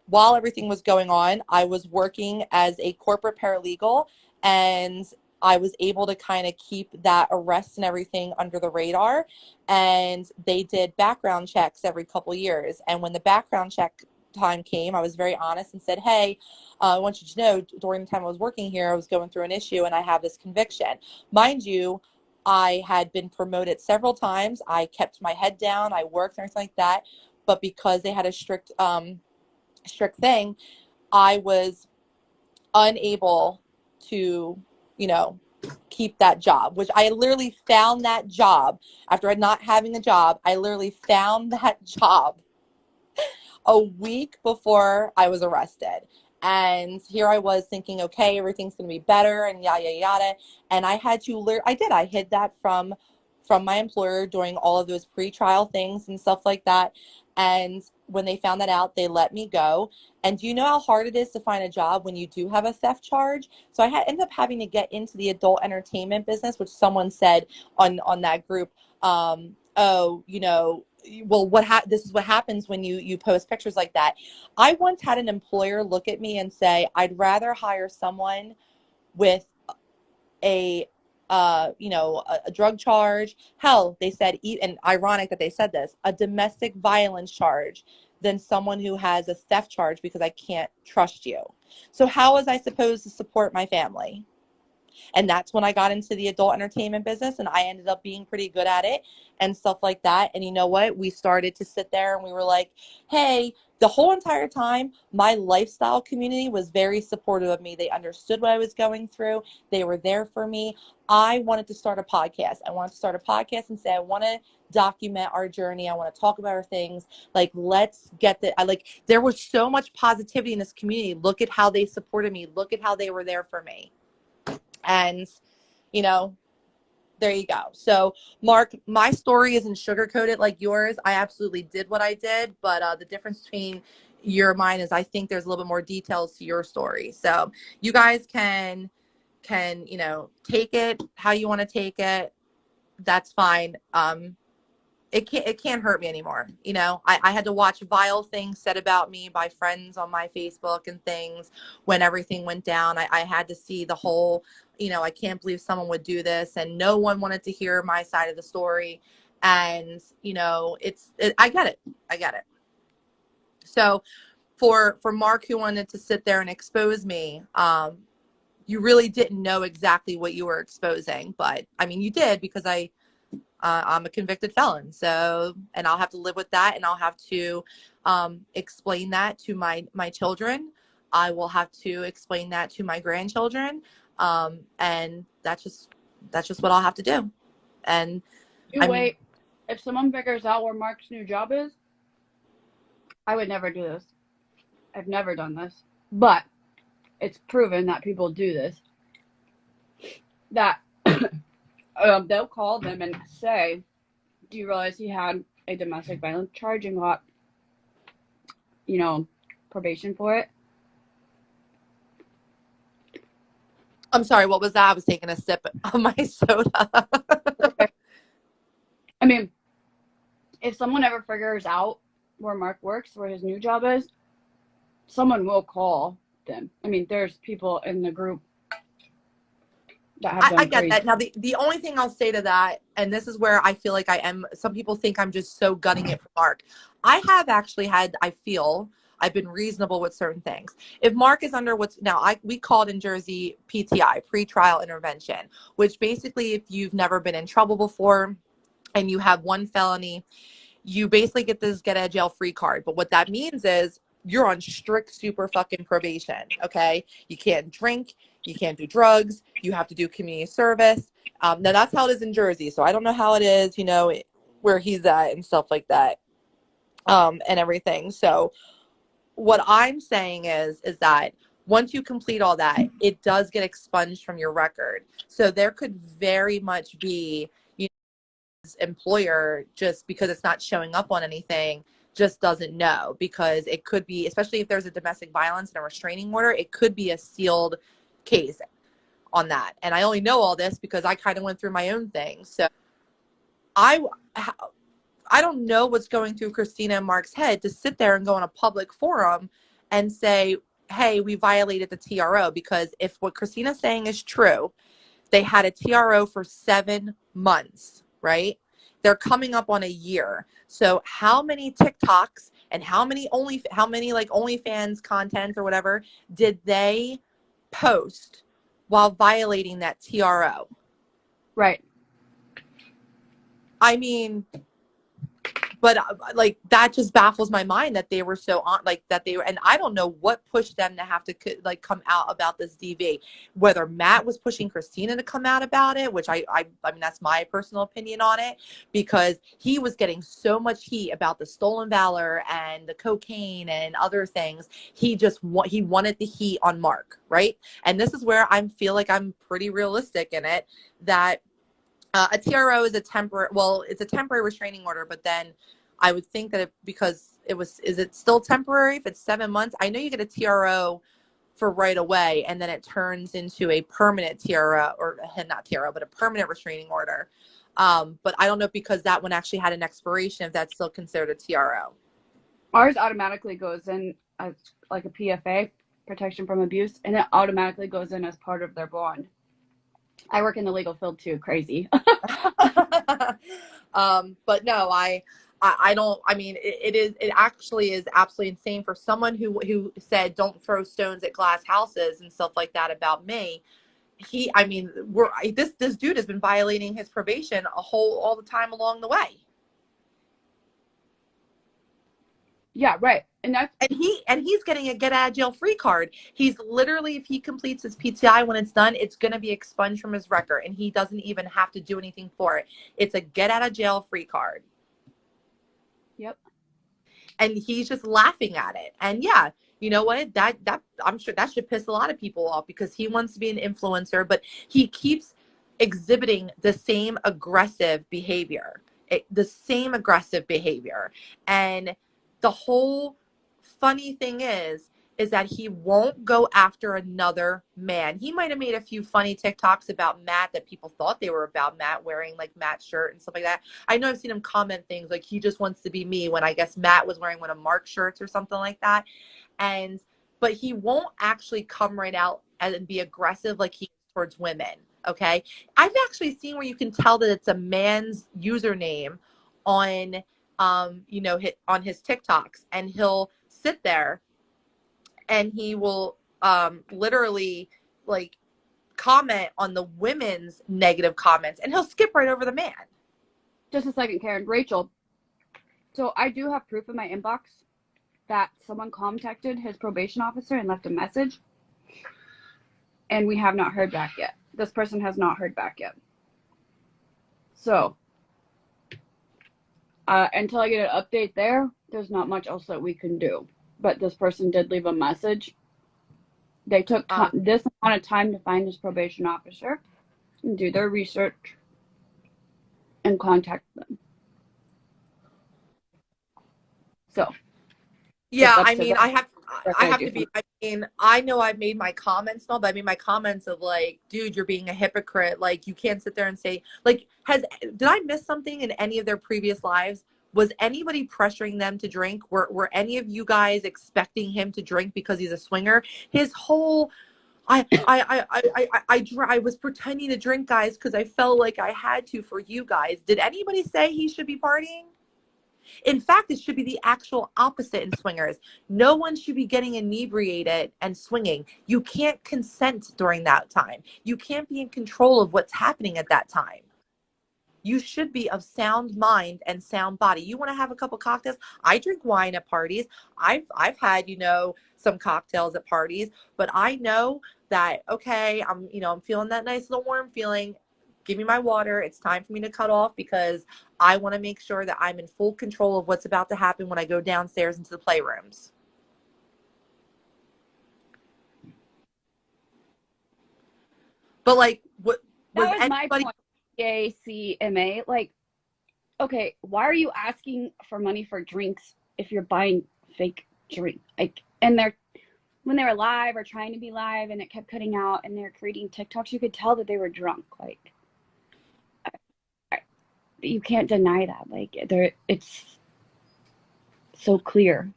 while everything was going on, I was working as a corporate paralegal, and I was able to kind of keep that arrest and everything under the radar. And they did background checks every couple years. And when the background check time came, I was very honest and said, hey, I want you to know during the time I was working here, I was going through an issue and I have this conviction. Mind you, I had been promoted several times. I kept my head down. I worked and everything like that. But because they had a strict thing, I was unable to, you know, keep that job, which I literally found that job after not having a job. I literally found that job a week before I was arrested. And here I was thinking, okay, everything's going to be better and yada, yada, yada. And I had to learn, I hid that from my employer during all of those pre-trial things and stuff like that. And when they found that out, they let me go. And do you know how hard it is to find a job when you do have a theft charge? So I ended up having to get into the adult entertainment business, which someone said on that group, oh, you know, well, this is what happens when you post pictures like that. I once had an employer look at me and say, I'd rather hire someone with a a drug charge. Hell, they said, and ironic that they said this, a domestic violence charge than someone who has a theft charge, because I can't trust you. So how was I supposed to support my family? And that's when I got into the adult entertainment business, and I ended up being pretty good at it and stuff like that. And you know what? We started to sit there and we were like, hey, the whole entire time, my lifestyle community was very supportive of me. They understood what I was going through. They were there for me. I wanted to start a podcast. I wanted to start a podcast and say, I want to document our journey. I want to talk about our things. Like, let's get there was so much positivity in this community. Look at how they supported me. Look at how they were there for me. And, you know, there you go. So, Mark, my story isn't sugarcoated like yours. I absolutely did what I did, but the difference between your and mine is I think there's a little bit more details to your story. So, you guys can take it how you want to take it. That's fine. It can't hurt me anymore. I had to watch vile things said about me by friends on my Facebook and things when everything went down. I had to see the whole, I can't believe someone would do this, and no one wanted to hear my side of the story. And I get it. I get it. So for Mark, who wanted to sit there and expose me, you really didn't know exactly what you were exposing, but I mean, you did, because I'm a convicted felon. So, and I'll have to live with that, and I'll have to explain that to my children. I will have to explain that to my grandchildren, and that's just what I'll have to do. And wait, if someone figures out where Mark's new job is, I would never do this. I've never done this, but it's proven that people do this. That they'll call them and say, do you realize he had a domestic violence charge and got, probation for it? I'm sorry, what was that? I was taking a sip of my soda. Okay. I mean, if someone ever figures out where Mark works, where his new job is, someone will call them. I mean, there's people in the group that have done I get crazy. that. Now, the only thing I'll say to that, and this is where I feel like I am, some people think I'm just so gutting it for Mark. I have actually I've been reasonable with certain things. If Mark is under we called in Jersey PTI, pre-trial intervention, which basically, if you've never been in trouble before and you have one felony, you basically get this get out of jail free card. But what that means is you're on strict super fucking probation. Okay. You can't drink. You can't do drugs. You have to do community service. Now that's how it is in Jersey. So I don't know how it is, where he's at and stuff like that, and everything. So what I'm saying is that once you complete all that, it does get expunged from your record. So there could very much be, employer, just because it's not showing up on anything, just doesn't know, because it could be, especially if there's a domestic violence and a restraining order, it could be a sealed case on that. And I only know all this because I kind of went through my own thing. So I don't know what's going through Christina and Mark's head to sit there and go on a public forum and say, hey, we violated the TRO. Because if what Christina's saying is true, they had a TRO for 7 months, right? They're coming up on a year. So how many TikToks and how many like OnlyFans content or whatever did they post while violating that TRO? Right. I mean, but like that just baffles my mind that they were so on, like that they were, and I don't know what pushed them to have to like come out about this DV, whether Matt was pushing Christina to come out about it, which I mean, that's my personal opinion on it, because he was getting so much heat about the stolen valor and the cocaine and other things. He wanted the heat on Mark, right? And this is where I feel like I'm pretty realistic in it, that a TRO is it's a temporary restraining order, but then I would think that is it still temporary if it's 7 months? I know you get a TRO for right away, and then it turns into a permanent TRO, or not TRO, but a permanent restraining order. But I don't know, because that one actually had an expiration, if that's still considered a TRO. Ours automatically goes in as like a PFA, protection from abuse, and it automatically goes in as part of their bond. I work in the legal field too. Crazy. But no, I don't. I mean, it actually is absolutely insane for someone who said don't throw stones at glass houses and stuff like that about me. I mean, this dude has been violating his probation all the time along the way. Yeah, right. And he's getting a get out of jail free card. He's literally, if he completes his PTI when it's done, it's going to be expunged from his record, and he doesn't even have to do anything for it. It's a get out of jail free card. Yep. And he's just laughing at it. And yeah, you know what? That I'm sure that should piss a lot of people off, because he wants to be an influencer, but he keeps exhibiting the same aggressive behavior. And the whole funny thing is that he won't go after another man. He might have made a few funny TikToks about Matt that people thought they were about Matt, wearing like Matt's shirt and stuff like that. I know I've seen him comment things like he just wants to be me, when I guess Matt was wearing one of Mark's shirts or something like that. But he won't actually come right out and be aggressive like he is towards women. Okay. I've actually seen where you can tell that it's a man's username on on his TikToks, and he'll sit there and he will literally like comment on the women's negative comments, and he'll skip right over the man. Just a second, Karen. Rachel. So I do have proof in my inbox that someone contacted his probation officer and left a message, and we have not heard back yet. This person has not heard back yet. So until I get an update there's not much else that we can do. But this person did leave a message. They took this amount of time to find his probation officer and do their research and contact them. So yeah, I mean, I have to be, I mean, I know I've made my comments and all, but I mean, my comments of like, dude, you're being a hypocrite. Like, you can't sit there and say, like, did I miss something in any of their previous lives? Was anybody pressuring them to drink? Were any of you guys expecting him to drink because he's a swinger? His whole, I was pretending to drink, guys, because I felt like I had to for you guys. Did anybody say he should be partying? In fact, it should be the actual opposite in swingers. No one should be getting inebriated and swinging. You can't consent during that time. You can't be in control of what's happening at that time. You should be of sound mind and sound body. You want to have a couple cocktails? I drink wine at parties. I've had, some cocktails at parties, but I know that, okay, I'm feeling that nice little warm feeling. Give me my water. It's time for me to cut off, because I want to make sure that I'm in full control of what's about to happen when I go downstairs into the playrooms. But like, what was that was my anybody? point. ACMA, like, okay, why are you asking for money for drinks if you're buying fake drink? Like, and when they were live or trying to be live and it kept cutting out and they're creating TikToks, you could tell that they were drunk. Like, you can't deny that. Like, it's so clear.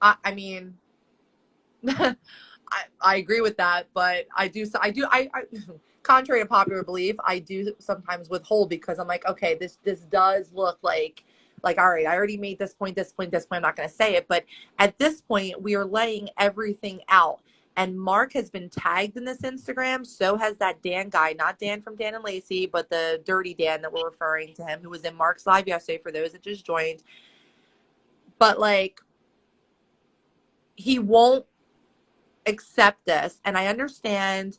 I mean, I agree with that, but I contrary to popular belief, I do sometimes withhold because I'm like, okay, this does look like all right, I already made this point, this point, this point. I'm not going to say it, but at this point, we are laying everything out. And Mark has been tagged in this Instagram. So has that Dan guy, not Dan from Dan and Lacey, but the dirty Dan that we're referring to him, who was in Mark's live yesterday for those that just joined. But like, he won't accept this. And I understand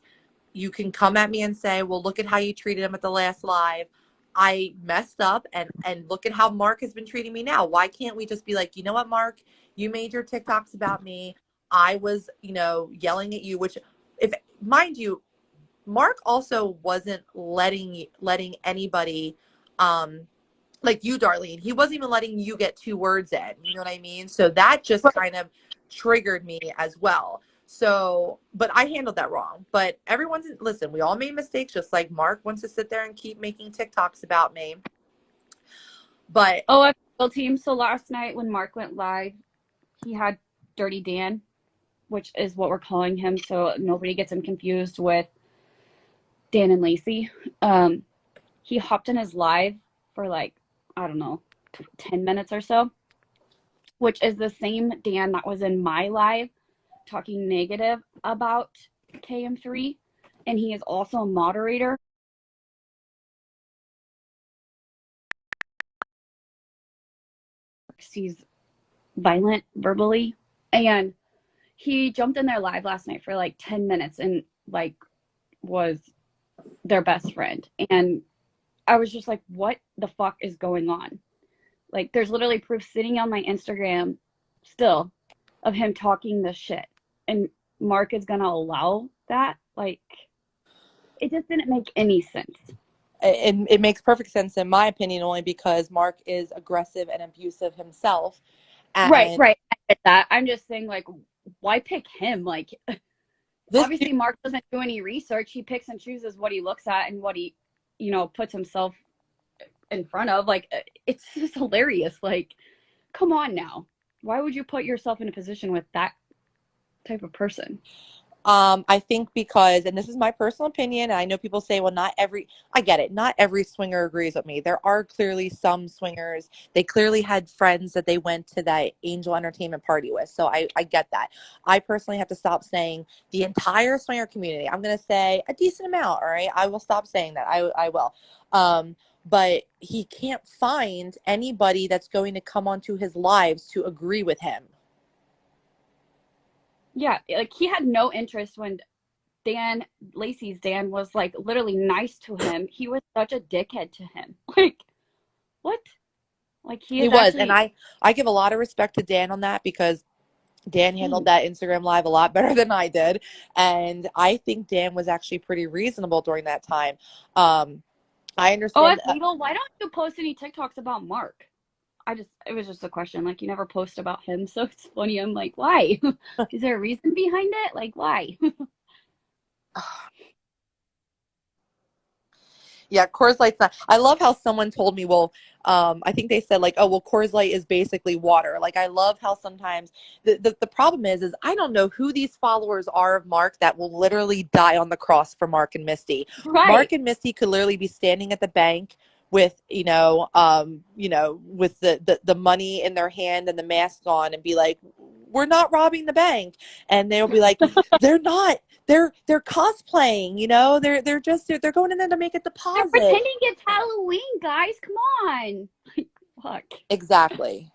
you can come at me and say, well, look at how you treated him at the last live. I messed up, and look at how Mark has been treating me now. Why can't we just be like, you know what, Mark, you made your TikToks about me. I was, yelling at you, which, if mind you, Mark also wasn't letting anybody like you, Darlene, he wasn't even letting you get 2 words in. You know what I mean? So that just kind of triggered me as well. So, but I handled that wrong. But listen, we all made mistakes, just like Mark wants to sit there and keep making TikToks about me. But Oh, team. So last night when Mark went live, he had Dirty Dan, which is what we're calling him, so nobody gets him confused with Dan and Lacey. He hopped in his live for like, I don't know, 10 minutes or so, which is the same Dan that was in my live talking negative about KM3. And he is also a moderator. He's violent verbally. And he jumped in their live last night for like 10 minutes and like was their best friend. And I was just like, what the fuck is going on? Like, there's literally proof sitting on my Instagram still of him talking this shit. And Mark is going to allow that? Like, it just didn't make any sense. it makes perfect sense in my opinion, only because Mark is aggressive and abusive himself. Right, And right. I get that. I'm just saying, like, why pick him? Like, this, obviously, Mark doesn't do any research. He picks and chooses what he looks at and what he, puts himself in front of. Like, it's just hilarious. Like, come on now. Why would you put yourself in a position with that type of person? I think because, and this is my personal opinion, and I know people say, well, I get it. Not every swinger agrees with me. There are clearly some swingers. They clearly had friends that they went to that Angel Entertainment party with. So I get that. I personally have to stop saying the entire swinger community. I'm going to say a decent amount. All right. I will stop saying that. I will. But he can't find anybody that's going to come onto his lives to agree with him. Yeah, like he had no interest when Lacey's Dan was like literally nice to him. He was such a dickhead to him. Like, what? Like he He is was, and actually I give a lot of respect to Dan on that, because Dan handled same. that Instagram live a lot better than I did. And I think Dan was actually pretty reasonable during that time. I Oh, understand. that's legal. Why don't you post any TikToks about Mark? It was just a question. Like, you never post about him. So it's funny. I'm like, why? Is there a reason behind it? Like, why? Yeah, Coors Light's not. I love how someone told me, well, I think they said like, oh, well, Coors Light is basically water. Like, I love how sometimes the problem is I don't know who these followers are of Mark that will literally die on the cross for Mark and Misty. Right. Mark and Misty could literally be standing at the bank with, with the money in their hand and the mask on and be like, we're not robbing the bank. And they'll be like, they're not. They're cosplaying, they're going in there to make a They're deposit. pretending it's Halloween, guys. Come on. Like, fuck. Exactly.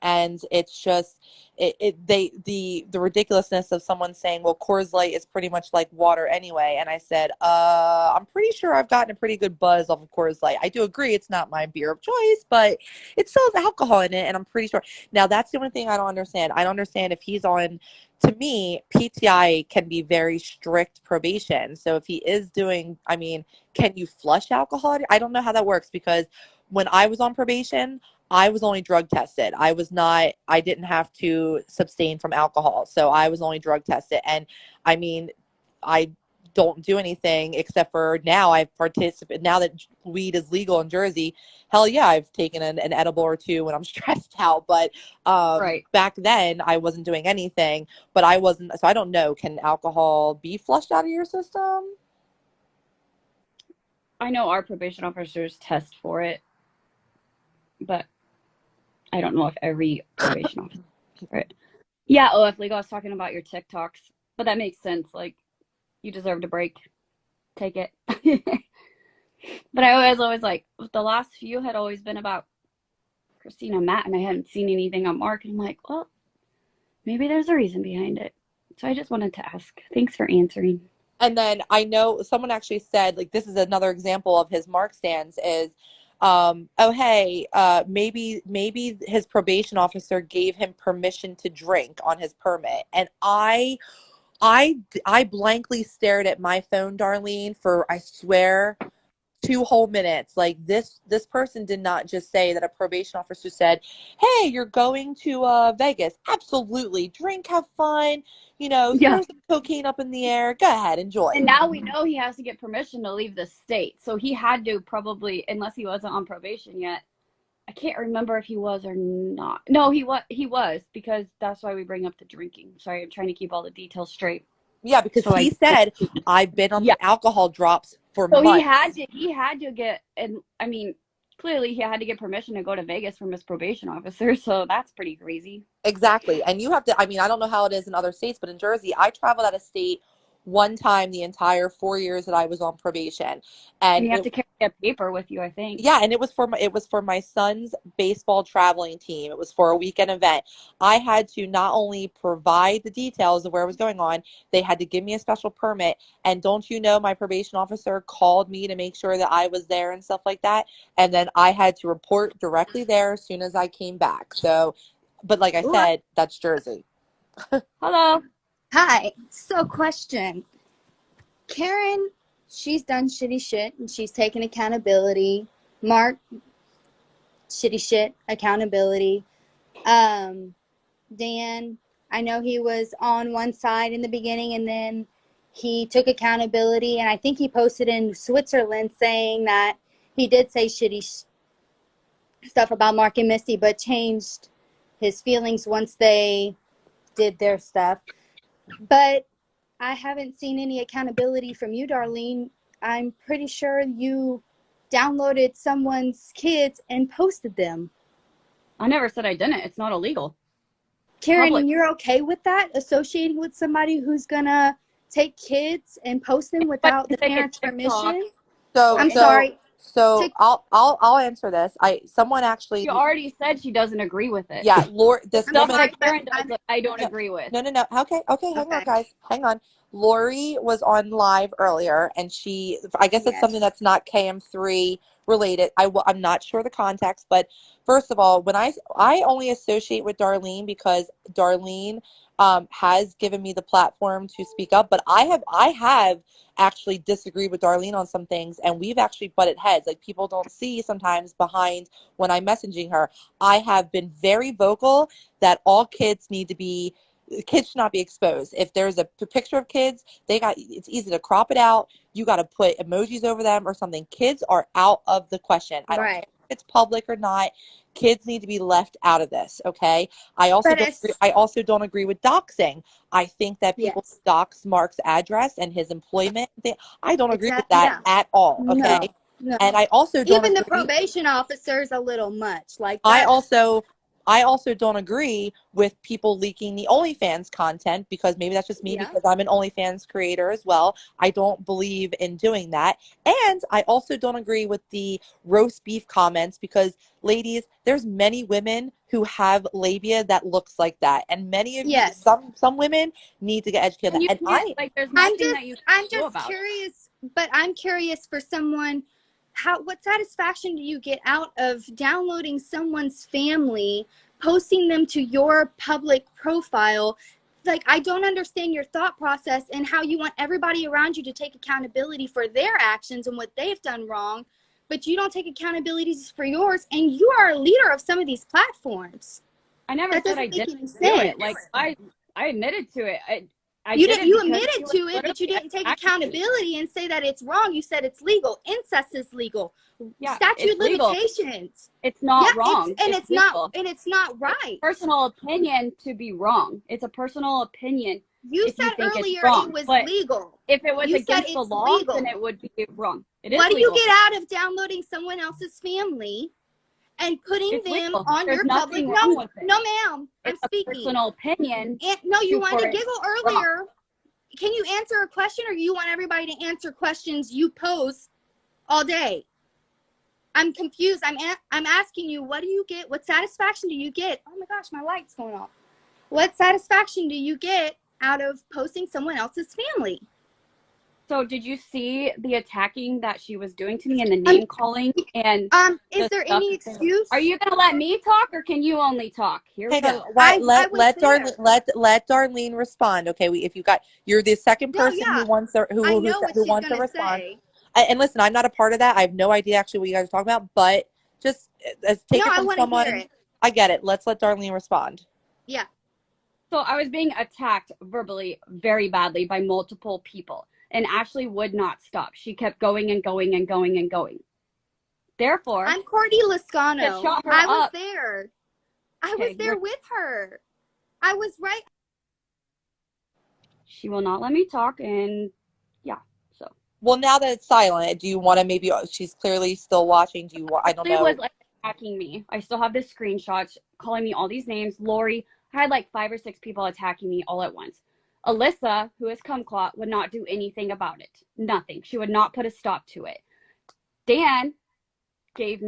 And it's just the ridiculousness of someone saying, well, Coors Light is pretty much like water anyway. And I said, I'm pretty sure I've gotten a pretty good buzz off of Coors Light. I do agree it's not my beer of choice, but it still has alcohol in it, and I'm pretty sure. Now that's the only thing I don't understand. I don't understand if he's on, to me, PTI can be very strict probation. So if he is doing, I mean, can you flush alcohol? I don't know how that works, because when I was on probation, I was only drug tested. I didn't have to abstain from alcohol. So I was only drug tested. And I mean, I don't do anything except for now I've participated, now that weed is legal in Jersey. Hell yeah, I've taken an edible or two when I'm stressed out. But Right. back then I wasn't doing anything, but I wasn't, so I don't know. Can alcohol be flushed out of your system? I know our probation officers test for it, but I don't know if every probation officer. Right. Yeah. Oh, if legal, I was talking about your TikToks, but that makes sense. Like, you deserved a break. Take it. But I was always like, the last few had always been about Christina, Matt, and I hadn't seen anything on Mark. And I'm like, well, maybe there's a reason behind it. So I just wanted to ask. Thanks for answering. And then I know someone actually said, like, this is another example of his Mark stance is, oh, hey, maybe his probation officer gave him permission to drink on his permit. And I blankly stared at my phone, Darlene, for, I swear, 2 whole minutes. Like, this person did not just say that a probation officer said, hey, you're going to Vegas, absolutely, drink, have fun, Yeah. throw some cocaine up in the air, go ahead, enjoy. And now we know he has to get permission to leave the state. So he had to probably, unless he wasn't on probation yet. I can't remember if he was or not. No, he was, because that's why we bring up the drinking. Sorry, I'm trying to keep all the details straight. Yeah, because So he said, I've been on yeah. the alcohol drops for So months. he had to get, and I mean, clearly he had to get permission to go to Vegas from his probation officer. So that's pretty crazy. Exactly. And you have to, I mean, I don't know how it is in other states, but in Jersey, I traveled out of state one time the entire 4 years that I was on probation. And And you have to carry a paper with you, I think. yeah, and it was for my son's baseball traveling team. It was for a weekend event. I had to not only provide the details of where it was going on, they had to give me a special permit. And don't you know, my probation officer called me to make sure that I was there and stuff like that. And then I had to report directly there as soon as I came back. So, but like I said, that's Jersey. Hello. Hi. So, question. Karen, she's done shitty shit and she's taken accountability. Mark, shitty shit, accountability. Dan, I know he was on one side in the beginning and then he took accountability. And I think he posted in Switzerland saying that he did say shitty stuff about Mark and Misty, but changed his feelings once they did their stuff. But I haven't seen any accountability from you, Darlene. I'm pretty sure you downloaded someone's kids and posted them. I never said I didn't. It's not illegal. Karen, Public. and you're okay with that? Associating with somebody who's gonna take kids and post them without the parents' permission? I'm sorry. So I'll answer this. Someone actually. She already said she doesn't agree with it. Yeah, Lori. This Stuff woman. that Karen does, I don't agree with. No. Okay. Hang on, guys. Hang on. Lori was on live earlier, and I guess it's something that's not KM3 related. I'm not sure the context, but first of all, when I only associate with Darlene because Darlene has given me the platform to speak up, but I have actually disagreed with Darlene on some things, and we've actually butted heads. Like, people don't see sometimes behind when I'm messaging her. I have been very vocal that all kids should not be exposed. If there's a picture of kids, it's easy to crop it out. You got to put emojis over them or something. Kids are out of the question. I don't care if it's public or not. Kids need to be left out of this. Okay. I also don't agree with doxing. I think that people dox Mark's address and his employment. I don't agree with that at all. Okay. No. And I also don't even the probation officer's a little much. Like, I also don't agree with people leaking the OnlyFans content, because maybe that's just me because I'm an OnlyFans creator as well. I don't believe in doing that. And I also don't agree with the roast beef comments because, ladies, there's many women who have labia that looks like that. And many of you, some women need to get educated. And there's nothing that you can do about curious, but I'm curious for someone, what satisfaction do you get out of downloading someone's family, posting them to your public profile? Like, I don't understand your thought process and how you want everybody around you to take accountability for their actions and what they've done wrong, but you don't take accountability for yours, and you are a leader of some of these platforms. I never said I didn't do it. Like, I admitted to it. I You did didn't. it You because admitted she was to it, but you literally didn't take attacking me. accountability and say that it's wrong. You said it's legal. Incest is legal. Yeah, Statute it's legal. limitations. It's not Yeah, wrong. it's legal. not, and it's not It's right. a personal opinion to be wrong. It's a personal opinion You if you said think it's earlier wrong. it was But legal. if it was You said against the it's law, legal. then it would be wrong. It is What do you legal. get out of downloading someone else's family and putting It's them legal. on There's your public? nothing wrong No, with it. no, ma'am. I'm It's a speaking. personal opinion. And, no, you wanted to for it giggle wrong. earlier. Can you answer a question, or you want everybody to answer questions you pose all day? I'm confused. I'm asking you, what do you get? What satisfaction do you get? Oh my gosh, my light's going off. What satisfaction do you get out of posting someone else's family? So did you see the attacking that she was doing to me and the name calling and Is there any excuse? Are you gonna let me talk or can you only talk? Here we go. Let Darlene respond. Okay, if you got, you're the second person who wants to, I know what who she's wants to gonna respond. say. And listen, I'm not a part of that. I have no idea actually what you guys are talking about, but just take it from someone. Hear it. I get it. Let's let Darlene respond. Yeah. So I was being attacked verbally very badly by multiple people, and Ashley would not stop. She kept going and going and going and going. Therefore, I'm Courtney Lascano. I was there. I was there with her. I was right. She will not let me talk, and yeah, so. Well, now that it's silent, do you want to maybe, she's clearly still watching. Do you, I don't know. She was like attacking me. I still have the screenshots calling me all these names. Lori, I had like 5 or 6 people attacking me all at once. Alyssa, who is Kumquat, would not do anything about it. Nothing. She would not put a stop to it. Dan told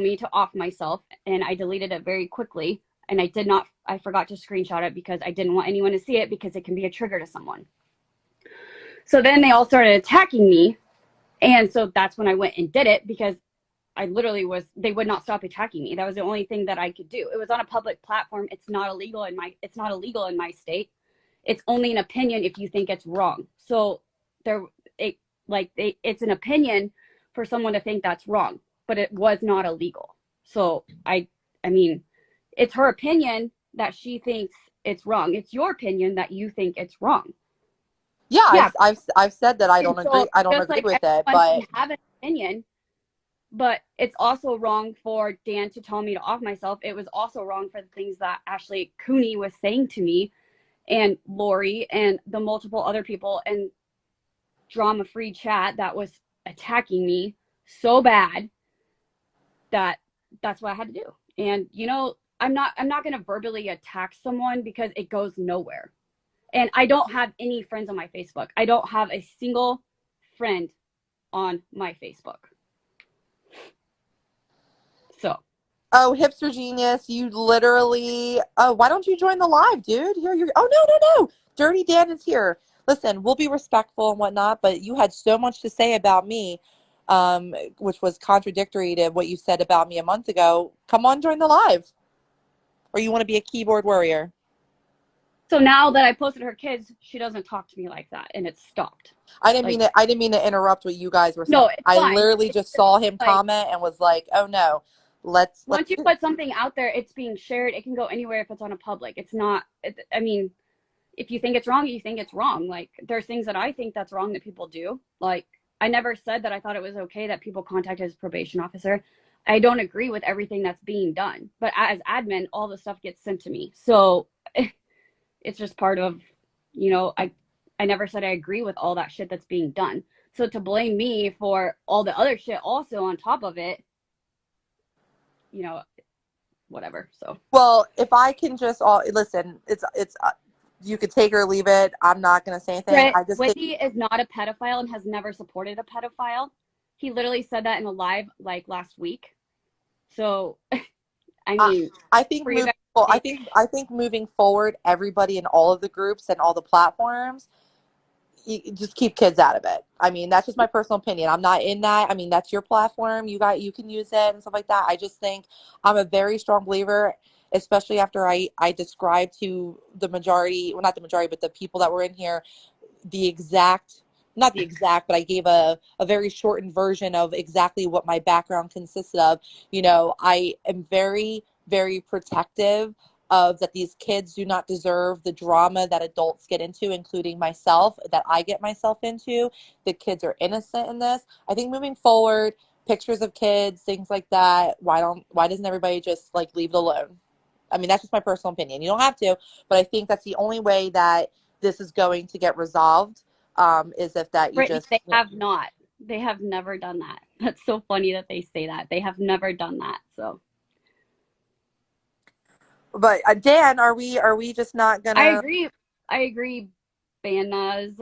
me to off myself, and I deleted it very quickly. And I forgot to screenshot it because I didn't want anyone to see it because it can be a trigger to someone. So then they all started attacking me. And so that's when I went and did it because I literally they would not stop attacking me. That was the only thing that I could do. It was on a public platform. It's not illegal in my state. It's only an opinion if you think it's wrong. So it's an opinion for someone to think that's wrong, but it was not illegal. So I mean, it's her opinion that she thinks it's wrong. It's your opinion that you think it's wrong. Yeah. I've said that I don't agree. I don't agree with it, but have an opinion. But it's also wrong for Dan to tell me to off myself. It was also wrong for the things that Ashley Cooney was saying to me and Lori and the multiple other people and drama-free chat that was attacking me so bad that that's what I had to do. And, I'm not going to verbally attack someone because it goes nowhere. And I don't have any friends on my Facebook. I don't have a single friend on my Facebook. So. Oh, hipster genius, you literally, why don't you join the live, dude? No. Dirty Dan is here. Listen, we'll be respectful and whatnot, but you had so much to say about me, which was contradictory to what you said about me a month ago. Come on, join the live. Or you want to be a keyboard warrior? So now that I posted her kids, she doesn't talk to me like that, and it stopped. I didn't mean to interrupt what you guys were saying. No, it's fine. I literally just saw him comment and was like, oh no. Once you put something out there, it's being shared. It can go anywhere if it's on a public. It's not, I mean, if you think it's wrong, you think it's wrong. Like, there's things that I think that's wrong that people do. Like, I never said that I thought it was okay that people contact his probation officer. I don't agree with everything that's being done. But as admin, all the stuff gets sent to me. So it's just part of, I never said I agree with all that shit that's being done. So to blame me for all the other shit also on top of it, whatever. So, well, if I can just listen, it's you could take or leave it. I'm not going to say anything. Whitney is not a pedophile and has never supported a pedophile. He literally said that in a live like last week. So, I mean, I think moving forward, everybody in all of the groups and all the platforms, you just keep kids out of it. I mean, that's just my personal opinion. I'm not in that. I mean, that's your platform. You can use it and stuff like that. I just think I'm a very strong believer, especially after I described to the majority, well, not the majority, but the people that were in here, not the exact, but I gave a very shortened version of exactly what my background consisted of. I am very, very protective of that these kids do not deserve the drama that adults get into, including myself, that I get myself into. The kids are innocent in this. I think moving forward, pictures of kids, things like that, why doesn't everybody just like leave it alone? I mean, that's just my personal opinion. You don't have to, but I think that's the only way that this is going to get resolved, is if that you Brittany, just, they have not. They have never done that. That's so funny that they say that. They have never done that. So but Dan, are we just not I gonna? agree. I agree, Bana's,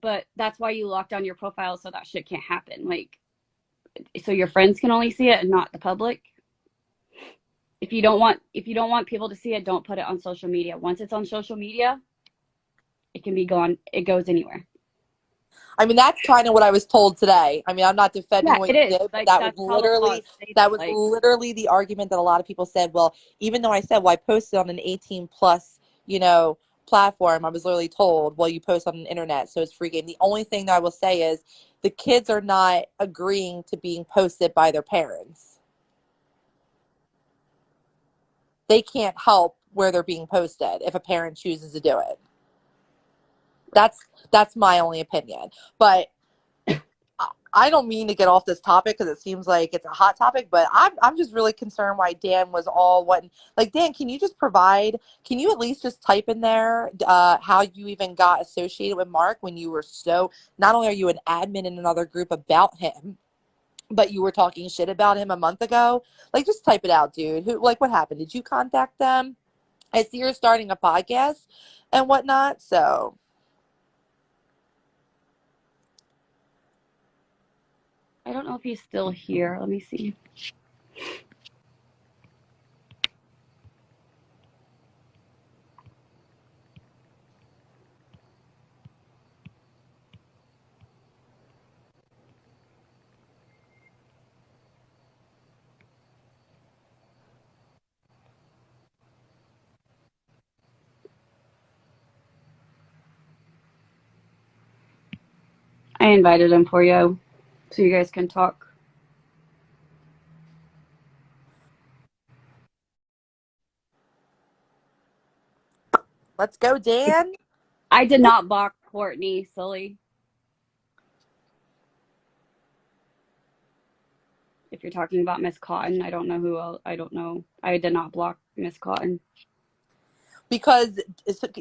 but that's why you lock down your profile so that shit can't happen. Like, so your friends can only see it and not the public. If you don't want people to see it, don't put it on social media. Once it's on social media, it can be gone. It goes anywhere. I mean, that's kind of what I was told today. I mean, I'm not defending Yeah, what it you is. did, but Like, that's Holocaust. that was Like, literally the argument that a lot of people said. Well, even though I said, well, I posted on an 18 plus, platform, I was literally told, well, you post on the internet, so it's free game. The only thing that I will say is the kids are not agreeing to being posted by their parents. They can't help where they're being posted if a parent chooses to do it. That's my only opinion. But I don't mean to get off this topic because it seems like it's a hot topic, but I'm just really concerned why Dan was all what, like, Dan, can you at least just type in there how you even got associated with Mark when you were not only are you an admin in another group about him, but you were talking shit about him a month ago? Like, just type it out, dude. What happened? Did you contact them? I see you're starting a podcast and whatnot, so. I don't know if he's still here. Let me see. I invited him for you so you guys can talk. Let's go, Dan. I did not block Courtney, silly. If you're talking about Miss Cotton, I don't know who else. I don't know. I did not block Miss Cotton. Because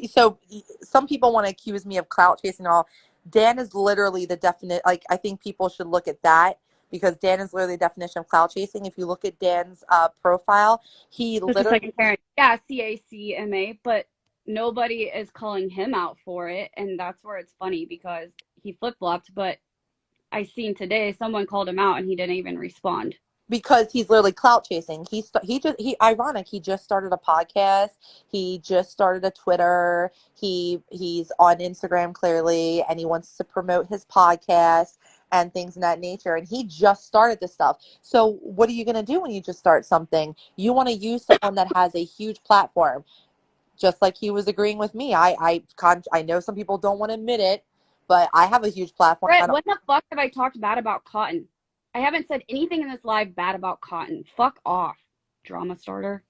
so some people want to accuse me of clout chasing and all. Dan is literally the definite, like, I think people should look at that because Dan is literally the definition of clout chasing. If you look at Dan's profile, he Just a literally, second, Karen. Yeah, CACMA, but nobody is calling him out for it, and that's where it's funny because he flip flopped. But I seen today someone called him out and he didn't even respond. because he's literally clout chasing. Ironic. He just started a podcast. He just started a Twitter. He's on Instagram clearly, and he wants to promote his podcast and things in that nature. And he just started this stuff. So what are you going to do when you just start something? You want to use someone that has a huge platform, just like he was agreeing with me. I know some people don't want to admit it, but I have a huge platform. Brett, when the fuck have I talked bad about Cotton? I haven't said anything in this live bad about Cotton. Fuck off, drama starter.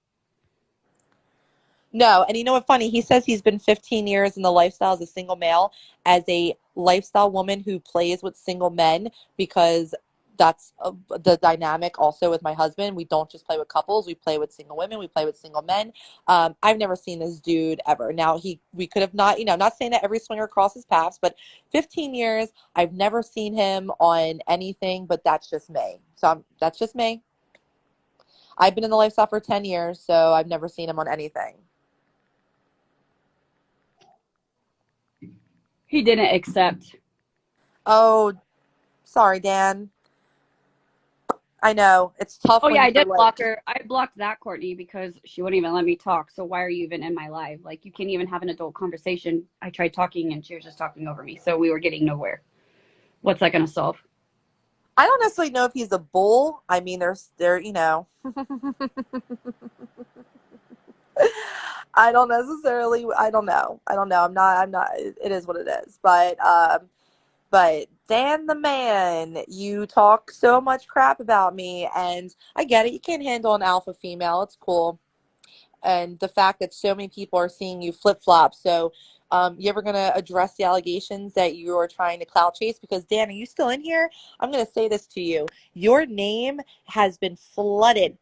No, and you know what funny? He says he's been 15 years in the lifestyle as a single male, as a lifestyle woman who plays with single men, because that's the dynamic also with my husband. We don't just play with couples. We play with single women. We play with single men. I've never seen this dude ever. Now, we could have not, not saying that every swinger crosses paths, but 15 years, I've never seen him on anything, but that's just me. So that's just me. I've been in the lifestyle for 10 years, so I've never seen him on anything. He didn't accept. Oh, sorry, Dan. I know. It's tough Oh when yeah, I you're did like, block her. I blocked that Courtney because she wouldn't even let me talk. So why are you even in my live? Like, you can't even have an adult conversation. I tried talking and she was just talking over me. So we were getting nowhere. What's that gonna solve? I don't necessarily know if he's a bull. I mean, I don't know. I'm not, it is what it is. But Dan the man, you talk so much crap about me, and I get it. You can't handle an alpha female. It's cool. and the fact that so many people are seeing you flip-flop. So you ever going to address the allegations that you are trying to clout chase? Because Dan, are you still in here? I'm going to say this to you. Your name has been flooded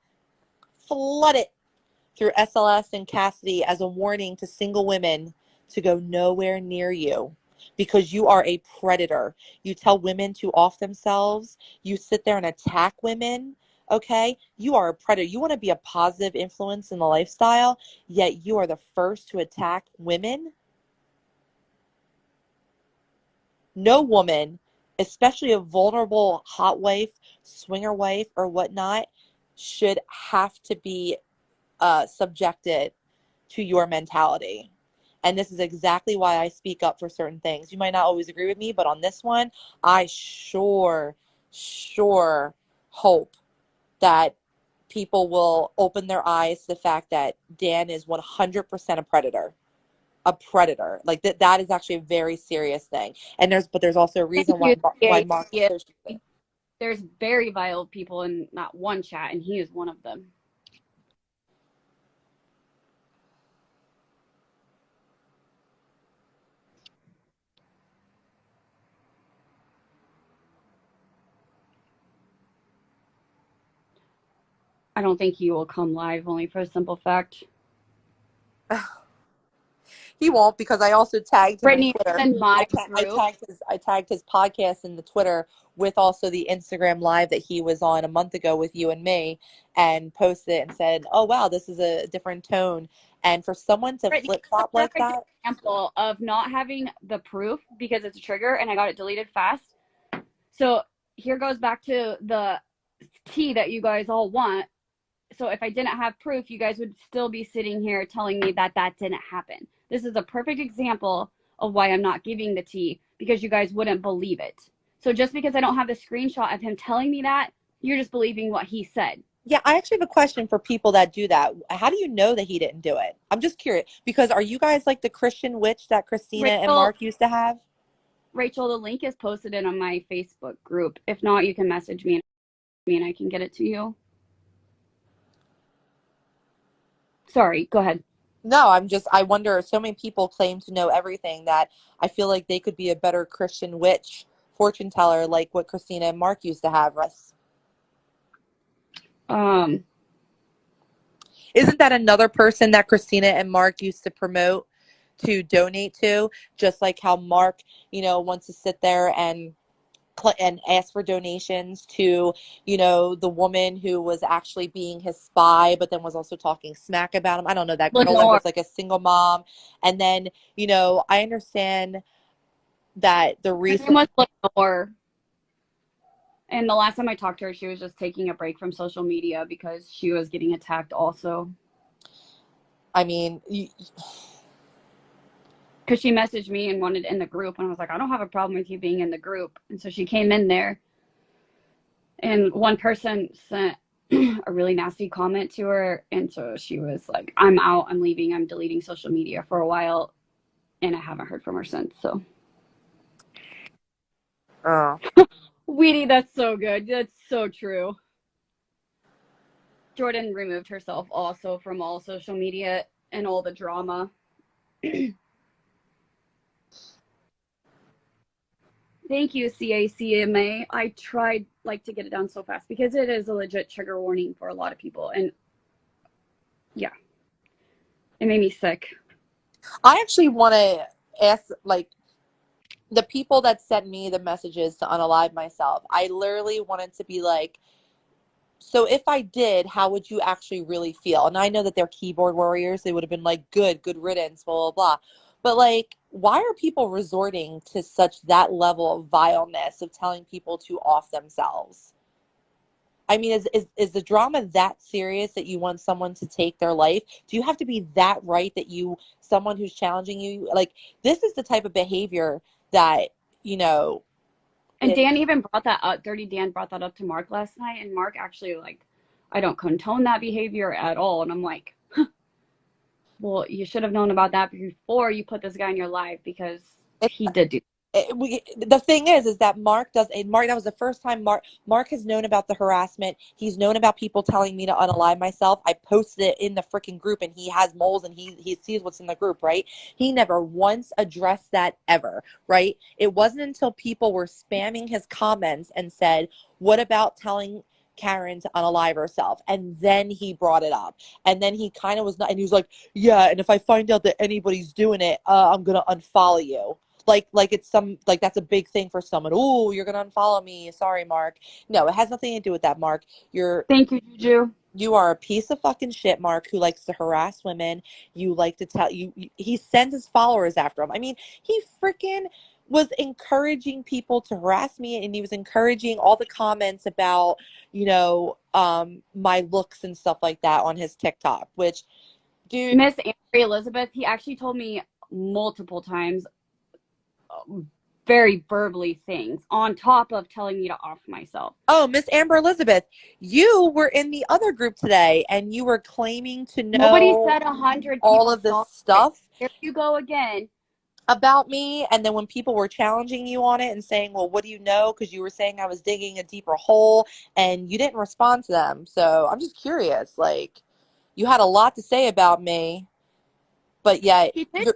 through SLS and Cassidy as a warning to single women to go nowhere near you because you are a predator. You tell women to off themselves. You sit there and attack women. Okay? You are a predator. You want to be a positive influence in the lifestyle, yet you are the first to attack women. No woman, especially a vulnerable hot wife, swinger wife, or whatnot, should have to be subjected to your mentality. And this is exactly why I speak up for certain things. You might not always agree with me, but on this one, I sure hope that people will open their eyes to the fact that Dan is 100% a predator. A predator. Like that is actually a very serious thing. And there's also a reason why Mark associates it. There's very vile people in not one chat, and he is one of them. I don't think he will come live, only for a simple fact. He won't, because I also tagged him Brittany, in Twitter. I tagged his podcast in the Twitter with also the Instagram live that he was on a month ago with you and me, and posted it and said, "Oh wow, this is a different tone." And for someone to flip flop like that, example of not having the proof because it's a trigger, and I got it deleted fast. So here goes back to the tea that you guys all want. So if I didn't have proof, you guys would still be sitting here telling me that that didn't happen. This is a perfect example of why I'm not giving the tea, because you guys wouldn't believe it. So just because I don't have the screenshot of him telling me that, you're just believing what he said. Yeah, I actually have a question for people that do that. How do you know that he didn't do it? I'm just curious, because are you guys like the Christian witch that Christina and Mark used to have? Rachel, the link is posted in on my Facebook group. If not, you can message me and I can get it to you. Sorry, go ahead. No, I wonder, so many people claim to know everything that I feel like they could be a better Christian witch, fortune teller, like what Christina and Mark used to have. Isn't that another person that Christina and Mark used to promote to donate to? Just like how Mark, wants to sit there and ask for donations to, the woman who was actually being his spy, but then was also talking smack about him. I don't know, that girl that was like a single mom. And then, I understand that the reason was Lenore. And the last time I talked to her, she was just taking a break from social media because she was getting attacked also. I mean, because she messaged me and wanted in the group, and I was like, I don't have a problem with you being in the group. And so she came in there, and one person sent a really nasty comment to her, and so she was like, I'm out, I'm leaving, I'm deleting social media for a while, and I haven't heard from her since. So Weedy, that's so good. That's so true. Jordan removed herself also from all social media and all the drama. Thank you, CACMA. I tried to get it done so fast because it is a legit trigger warning for a lot of people. And yeah, it made me sick. I actually want to ask, the people that sent me the messages to unalive myself, I literally wanted to be like, so if I did, how would you actually really feel? And I know that they're keyboard warriors. They would have been like, good riddance, blah, blah, blah. But why are people resorting to that level of vileness of telling people to off themselves? I mean, is the drama that serious that you want someone to take their life? Do you have to be that right that someone who's challenging you, this is the type of behavior that, And Dan even brought that up. Dirty Dan brought that up to Mark last night. And Mark actually I don't condone that behavior at all. And I'm like, well, you should have known about that before you put this guy in your life, because he did do The thing is that Mark does, and Mark, that was the first time Mark has known about the harassment. He's known about people telling me to unalive myself. I posted it in the freaking group, and he has moles, and he sees what's in the group, right? He never once addressed that ever, right? It wasn't until people were spamming his comments and said, what about telling Karen to unalive herself? And then he brought it up. And then he kind of was not, and he was like, yeah, and if I find out that anybody's doing it, I'm going to unfollow you. Like it's some, like that's a big thing for someone. Oh, you're gonna unfollow me. Sorry, Mark. No, it has nothing to do with that, Mark. Thank you, Juju. You are a piece of fucking shit, Mark, who likes to harass women. You like to tell he sends his followers after him. I mean, he freaking was encouraging people to harass me, and he was encouraging all the comments about, my looks and stuff like that on his TikTok, which, dude. Miss Amber Elizabeth, he actually told me multiple times very verbally things on top of telling me to off myself. Oh, Miss Amber Elizabeth, you were in the other group today, and you were claiming to know Nobody said 100 all of this stuff. Here you go again. About me, and then when people were challenging you on it and saying, well, what do you know? Because you were saying I was digging a deeper hole, and you didn't respond to them. So I'm just curious. Like, you had a lot to say about me. But yeah, you're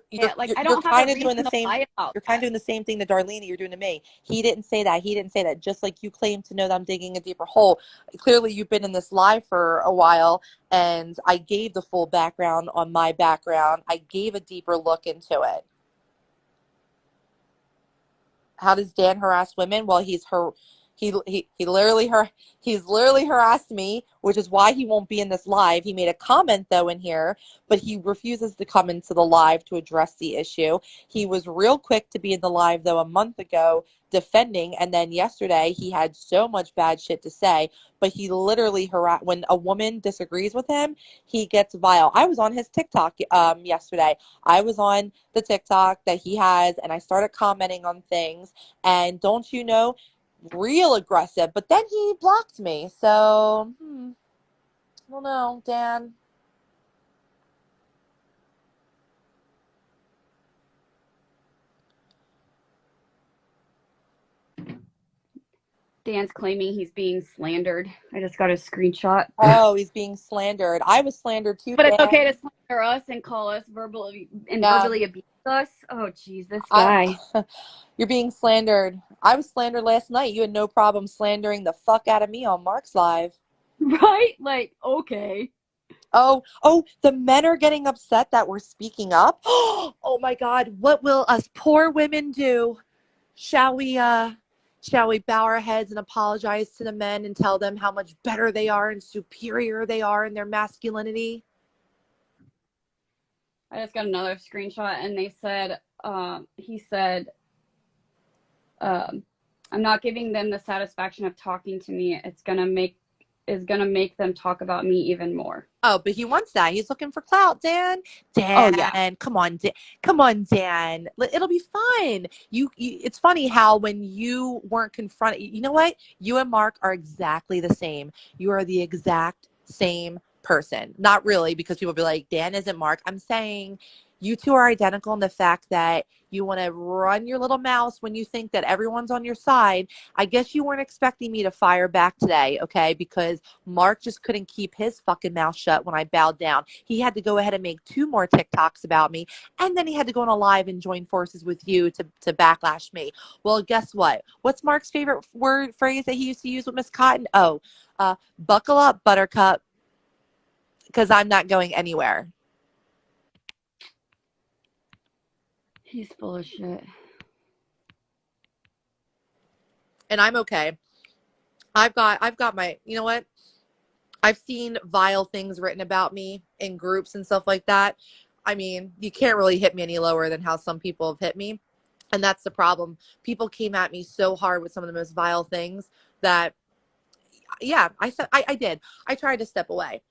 kind of doing the same. You're kind of doing the same thing to Darlene that you're doing to me. He didn't say that. He didn't say that. Just like you claim to know that I'm digging a deeper hole. Clearly, you've been in this live for a while, and I gave the full background on my background. I gave a deeper look into it. How does Dan harass women? Well, he's literally harassed me, which is why he won't be in this live. He made a comment though in here, but he refuses to come into the live to address the issue. He was real quick to be in the live though a month ago defending, and then yesterday he had so much bad shit to say, but he literally when a woman disagrees with him, he gets vile. I was on his TikTok yesterday. I was on the TikTok that he has, and I started commenting on things, and don't you know, real aggressive, but then he blocked me. So, well, no, Dan. Dan's claiming he's being slandered. I just got a screenshot. Oh, he's being slandered. I was slandered too. But Dan. It's okay to slander us and call us verbally abuse us. Oh, geez, this guy. You're being slandered. I was slandered last night. You had no problem slandering the fuck out of me on Mark's live. Right? Like, okay. Oh, the men are getting upset that we're speaking up. Oh my God, what will us poor women do? Shall we bow our heads and apologize to the men and tell them how much better they are and superior they are in their masculinity? I just got another screenshot, and they said, he said, I'm not giving them the satisfaction of talking to me. It's gonna make them talk about me even more. Oh, but he wants that. He's looking for clout, Dan. Dan, oh, yeah. Come on, Dan. It'll be fun. It's funny how when you weren't confronted, you know what? You and Mark are exactly the same. You are the exact same person. Not really, because people will be like, Dan isn't Mark. I'm saying you two are identical in the fact that you want to run your little mouth when you think that everyone's on your side. I guess you weren't expecting me to fire back today, okay? Because Mark just couldn't keep his fucking mouth shut when I bowed down. He had to go ahead and make 2 more TikToks about me, and then he had to go on a live and join forces with you to backlash me. Well, guess what? What's Mark's favorite phrase that he used to use with Miss Cotton? Oh, buckle up, Buttercup, because I'm not going anywhere. He's full of shit. And I'm okay. I've got my, you know what? I've seen vile things written about me in groups and stuff like that. I mean, you can't really hit me any lower than how some people have hit me. And that's the problem. People came at me so hard with some of the most vile things that, yeah, I did. I tried to step away.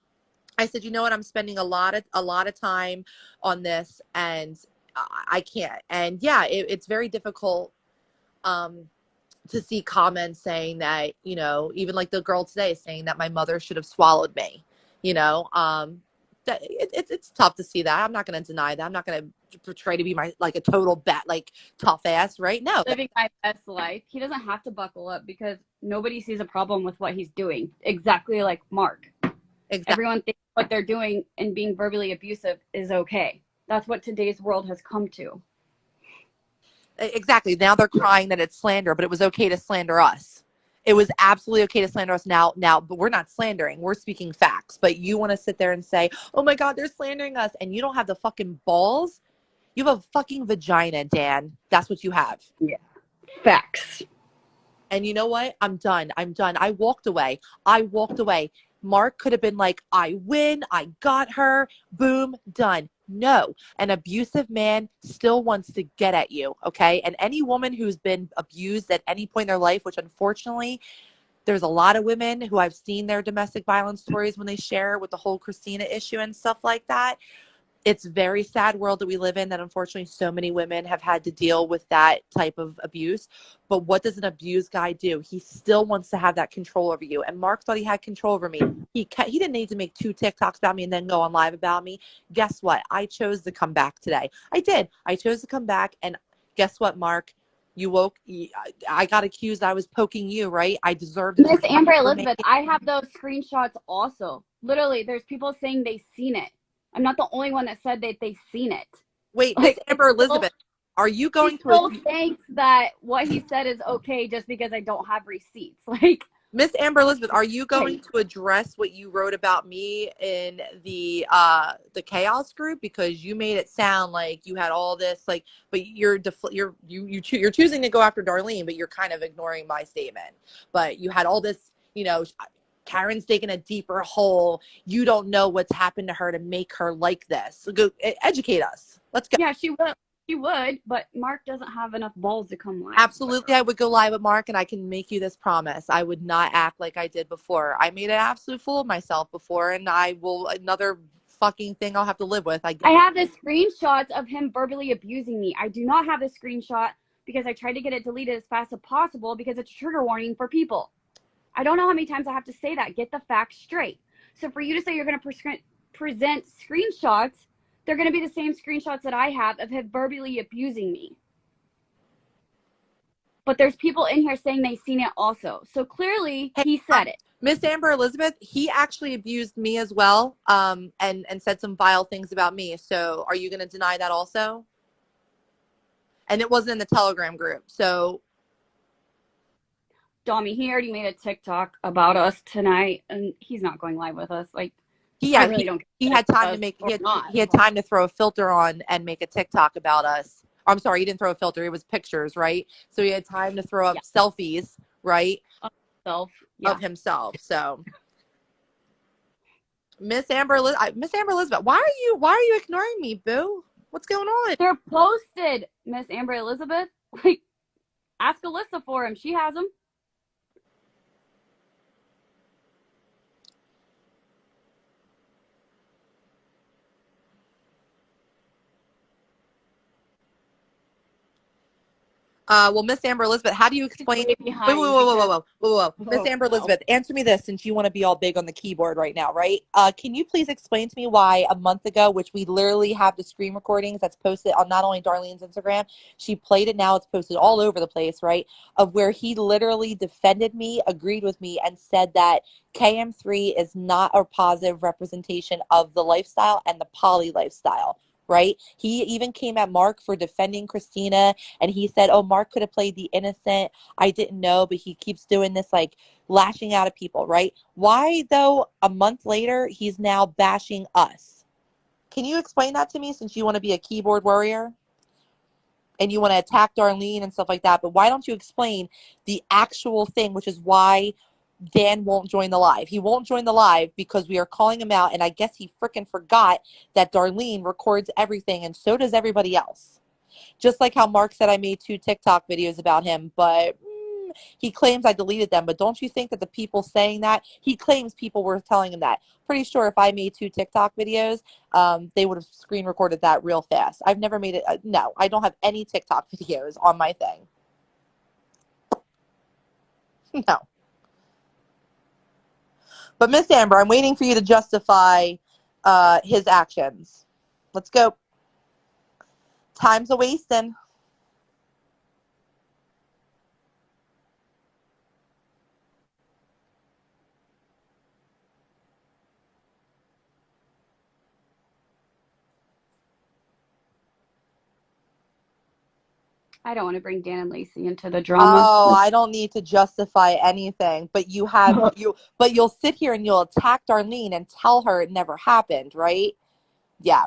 I said, you know what? I'm spending a lot of time on this, and I can't. And yeah, it's very difficult to see comments saying that, even like the girl today saying that my mother should have swallowed me, that it's tough to see that. I'm not going to deny that. I'm not going to portray to be like a total tough ass, right? No. Living my best life. He doesn't have to buckle up because nobody sees a problem with what he's doing. Exactly like Mark. Exactly. Everyone thinks what they're doing and being verbally abusive is okay. That's what today's world has come to. Exactly. Now they're crying that it's slander, but it was okay to slander us. It was absolutely okay to slander us now, but we're not slandering. We're speaking facts. But you want to sit there and say, oh my God, they're slandering us. And you don't have the fucking balls. You have a fucking vagina, Dan. That's what you have. Yeah. Facts. And you know what? I'm done. I walked away. Mark could have been like, I win. I got her. Boom. Done. No. An abusive man still wants to get at you. Okay. And any woman who's been abused at any point in their life, which unfortunately, there's a lot of women who I've seen their domestic violence stories when they share with the whole Christina issue and stuff like that. It's a very sad world that we live in, that unfortunately so many women have had to deal with that type of abuse. But what does an abused guy do? He still wants to have that control over you. And Mark thought he had control over me. He didn't need to make 2 TikToks about me and then go on live about me. Guess what? I chose to come back today. I did. I chose to come back. And guess what, Mark? You woke. I got accused. I was poking you, right? I deserved it. Miss Amber Elizabeth, I have those screenshots also. Literally, there's people saying they've seen it. I'm not the only one that said that they've seen it. Wait, Miss Amber Elizabeth, are you going to? He still thinks that what he said is okay just because I don't have receipts. Like, Miss Amber Elizabeth, are you going to address what you wrote about me in the chaos group? Because you made it sound like you had all this, like, but you're choosing to go after Darlene, but you're kind of ignoring my statement. But you had all this, you know, Karen's taking a deeper hole. You don't know what's happened to her to make her like this. So go educate us. Let's go. yeah, she would, but Mark doesn't have enough balls to come live. Absolutely, I would go live with Mark, and I can make you this promise. I would not act like I did before. I made an absolute fool of myself before, and I will another fucking thing I'll have to live with. I have the screenshots of him verbally abusing me. I do not have the screenshot because I tried to get it deleted as fast as possible because it's a trigger warning for people. I don't know how many times I have to say that. Get the facts straight. So for you to say you're going to present screenshots, they're going to be the same screenshots that I have of him verbally abusing me. But there's people in here saying they've seen it also. So clearly he said it. Miss Amber Elizabeth, he actually abused me as well, and said some vile things about me. So are you going to deny that also? And it wasn't in the Telegram group. So Dommy, he already made a TikTok about us tonight, and he's not going live with us. Like, he had time to throw a filter on and make a TikTok about us. I'm sorry, he didn't throw a filter. It was pictures, right? So he had time to throw up selfies, right? Of himself. So Miss Amber Elizabeth, why are you ignoring me, boo? What's going on? They're posted, Miss Amber Elizabeth. Like, ask Alyssa for him. She has them. Well, Miss Amber Elizabeth, how do you explain? Whoa. Miss Amber Elizabeth, answer me this, since you want to be all big on the keyboard right now, right? Can you please explain to me why a month ago, which we literally have the screen recordings that's posted on not only Darlene's Instagram, she played it, now it's posted all over the place, right? Of where he literally defended me, agreed with me, and said that KM3 is not a positive representation of the lifestyle and the poly lifestyle. Right? He even came at Mark for defending Christina, and he said, oh, Mark could have played the innocent. I didn't know, but he keeps doing this, like, lashing out at people, right? Why, though, a month later, he's now bashing us? Can you explain that to me, since you want to be a keyboard warrior and you want to attack Darlene and stuff like that? But why don't you explain the actual thing, which is why Dan won't join the live. He won't join the live because we are calling him out, and I guess he freaking forgot that Darlene records everything, and so does everybody else. Just like how Mark said I made 2 TikTok videos about him, but he claims I deleted them. But don't you think that the people saying that, he claims people were telling him that. Pretty sure if I made 2 TikTok videos, they would have screen recorded that real fast. I've never made it. No, I don't have any TikTok videos on my thing. No. But Miss Amber, I'm waiting for you to justify his actions. Let's go. Time's a wasting. I don't want to bring Dan and Lacey into the drama. Oh, I don't need to justify anything, but you'll sit here and you'll attack Darlene and tell her it never happened, right? Yeah.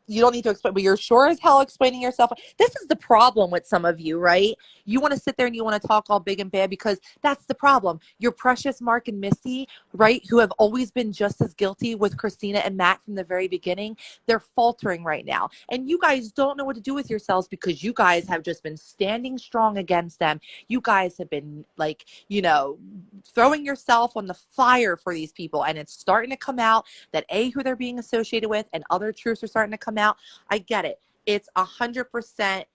You don't need to explain, but you're sure as hell explaining yourself. This is the problem with some of you, right? You want to sit there and you want to talk all big and bad because that's the problem. Your precious Mark and Missy, right, who have always been just as guilty with Christina and Matt from the very beginning, they're faltering right now. And you guys don't know what to do with yourselves because you guys have just been standing strong against them. You guys have been like, throwing yourself on the fire for these people. And it's starting to come out that who they're being associated with and other truths are starting to come out. I get it. It's 100%,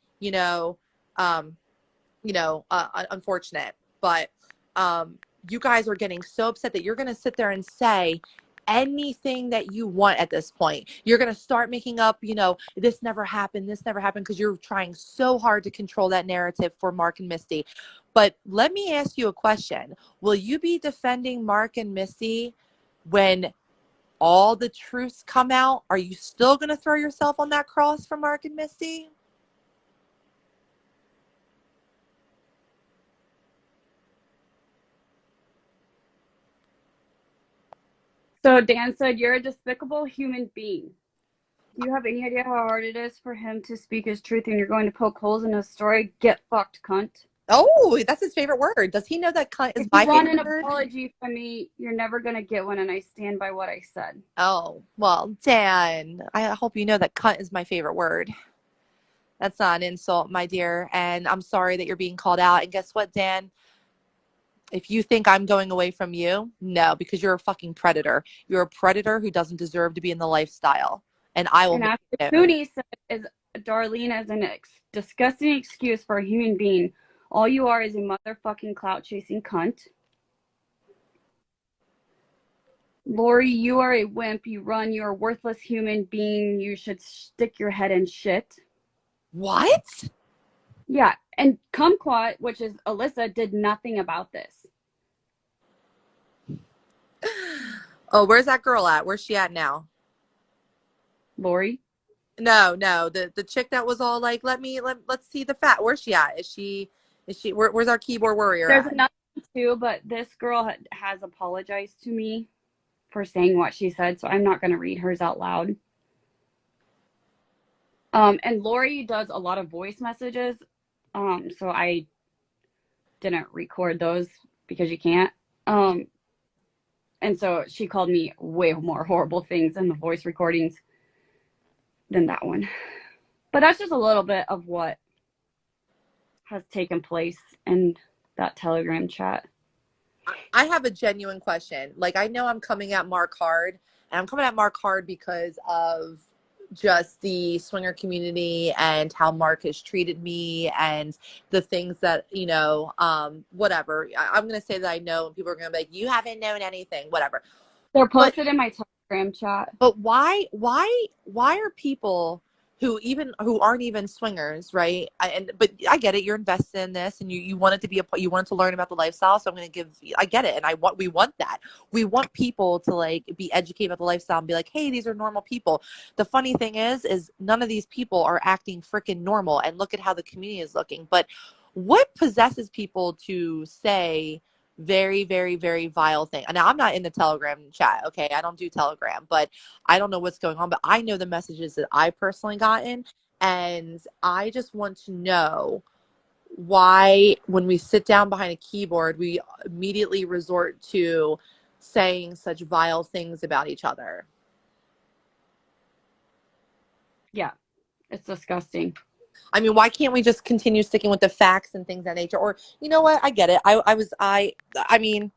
unfortunate, but you guys are getting so upset that you're going to sit there and say anything that you want at this point. You're going to start making up, this never happened, because you're trying so hard to control that narrative for Mark and Misty. But let me ask you a question. Will you be defending Mark and Missy when all the truths come out? Are you still going to throw yourself on that cross for Mark and Misty? So Dan said, you're a despicable human being. Do you have any idea how hard it is for him to speak his truth and you're going to poke holes in his story? Get fucked, cunt. Oh, that's his favorite word. Does he know that cunt is my favorite word? If you want an apology from me, you're never going to get one, and I stand by what I said. Oh, well, Dan, I hope you know that cunt is my favorite word. That's not an insult, my dear, and I'm sorry that you're being called out. And guess what, Dan? If you think I'm going away from you, no, because you're a fucking predator. You're a predator who doesn't deserve to be in the lifestyle. And I will. And after Cooney said, is Darlene as an disgusting excuse for a human being. All you are is a motherfucking clout-chasing cunt. Lori, you are a wimp. You run. You're a worthless human being. You should stick your head in shit. What? Yeah, and Kumquat, which is Alyssa, did nothing about this. Oh, where's that girl at? Where's she at now? Lori? No, the chick that was all like, let's see the fat. Where's she at? Is she where's our keyboard warrior There's at? another one too, but this girl has apologized to me for saying what she said, so I'm not going to read hers out loud. And Lori does a lot of voice messages, so I didn't record those because you can't. And so she called me way more horrible things in the voice recordings than that one. But that's just a little bit of what has taken place in that Telegram chat. I have a genuine question. Like, I know I'm coming at Mark hard, and I'm coming at Mark hard because of just the swinger community and how Mark has treated me and the things that, whatever. I'm going to say that I know, and people are going to be like, you haven't known anything, whatever. They're posted in my Telegram chat. But why are people who aren't even swingers, right? But I get it. You're invested in this, and you want it to be you want to learn about the lifestyle. So I'm going to I get it, and we want that. We want people to like be educated about the lifestyle and be like, hey, these are normal people. The funny thing is none of these people are acting freaking normal, and look at how the community is looking. But what possesses people to say very, very, very vile thing? And now I'm not in the Telegram chat. Okay. I don't do Telegram, but I don't know what's going on, but I know the messages that I personally gotten. And I just want to know why, when we sit down behind a keyboard, we immediately resort to saying such vile things about each other. Yeah. It's disgusting. I mean, why can't we just continue sticking with the facts and things of that nature? Or, you know what? I get it. I mean,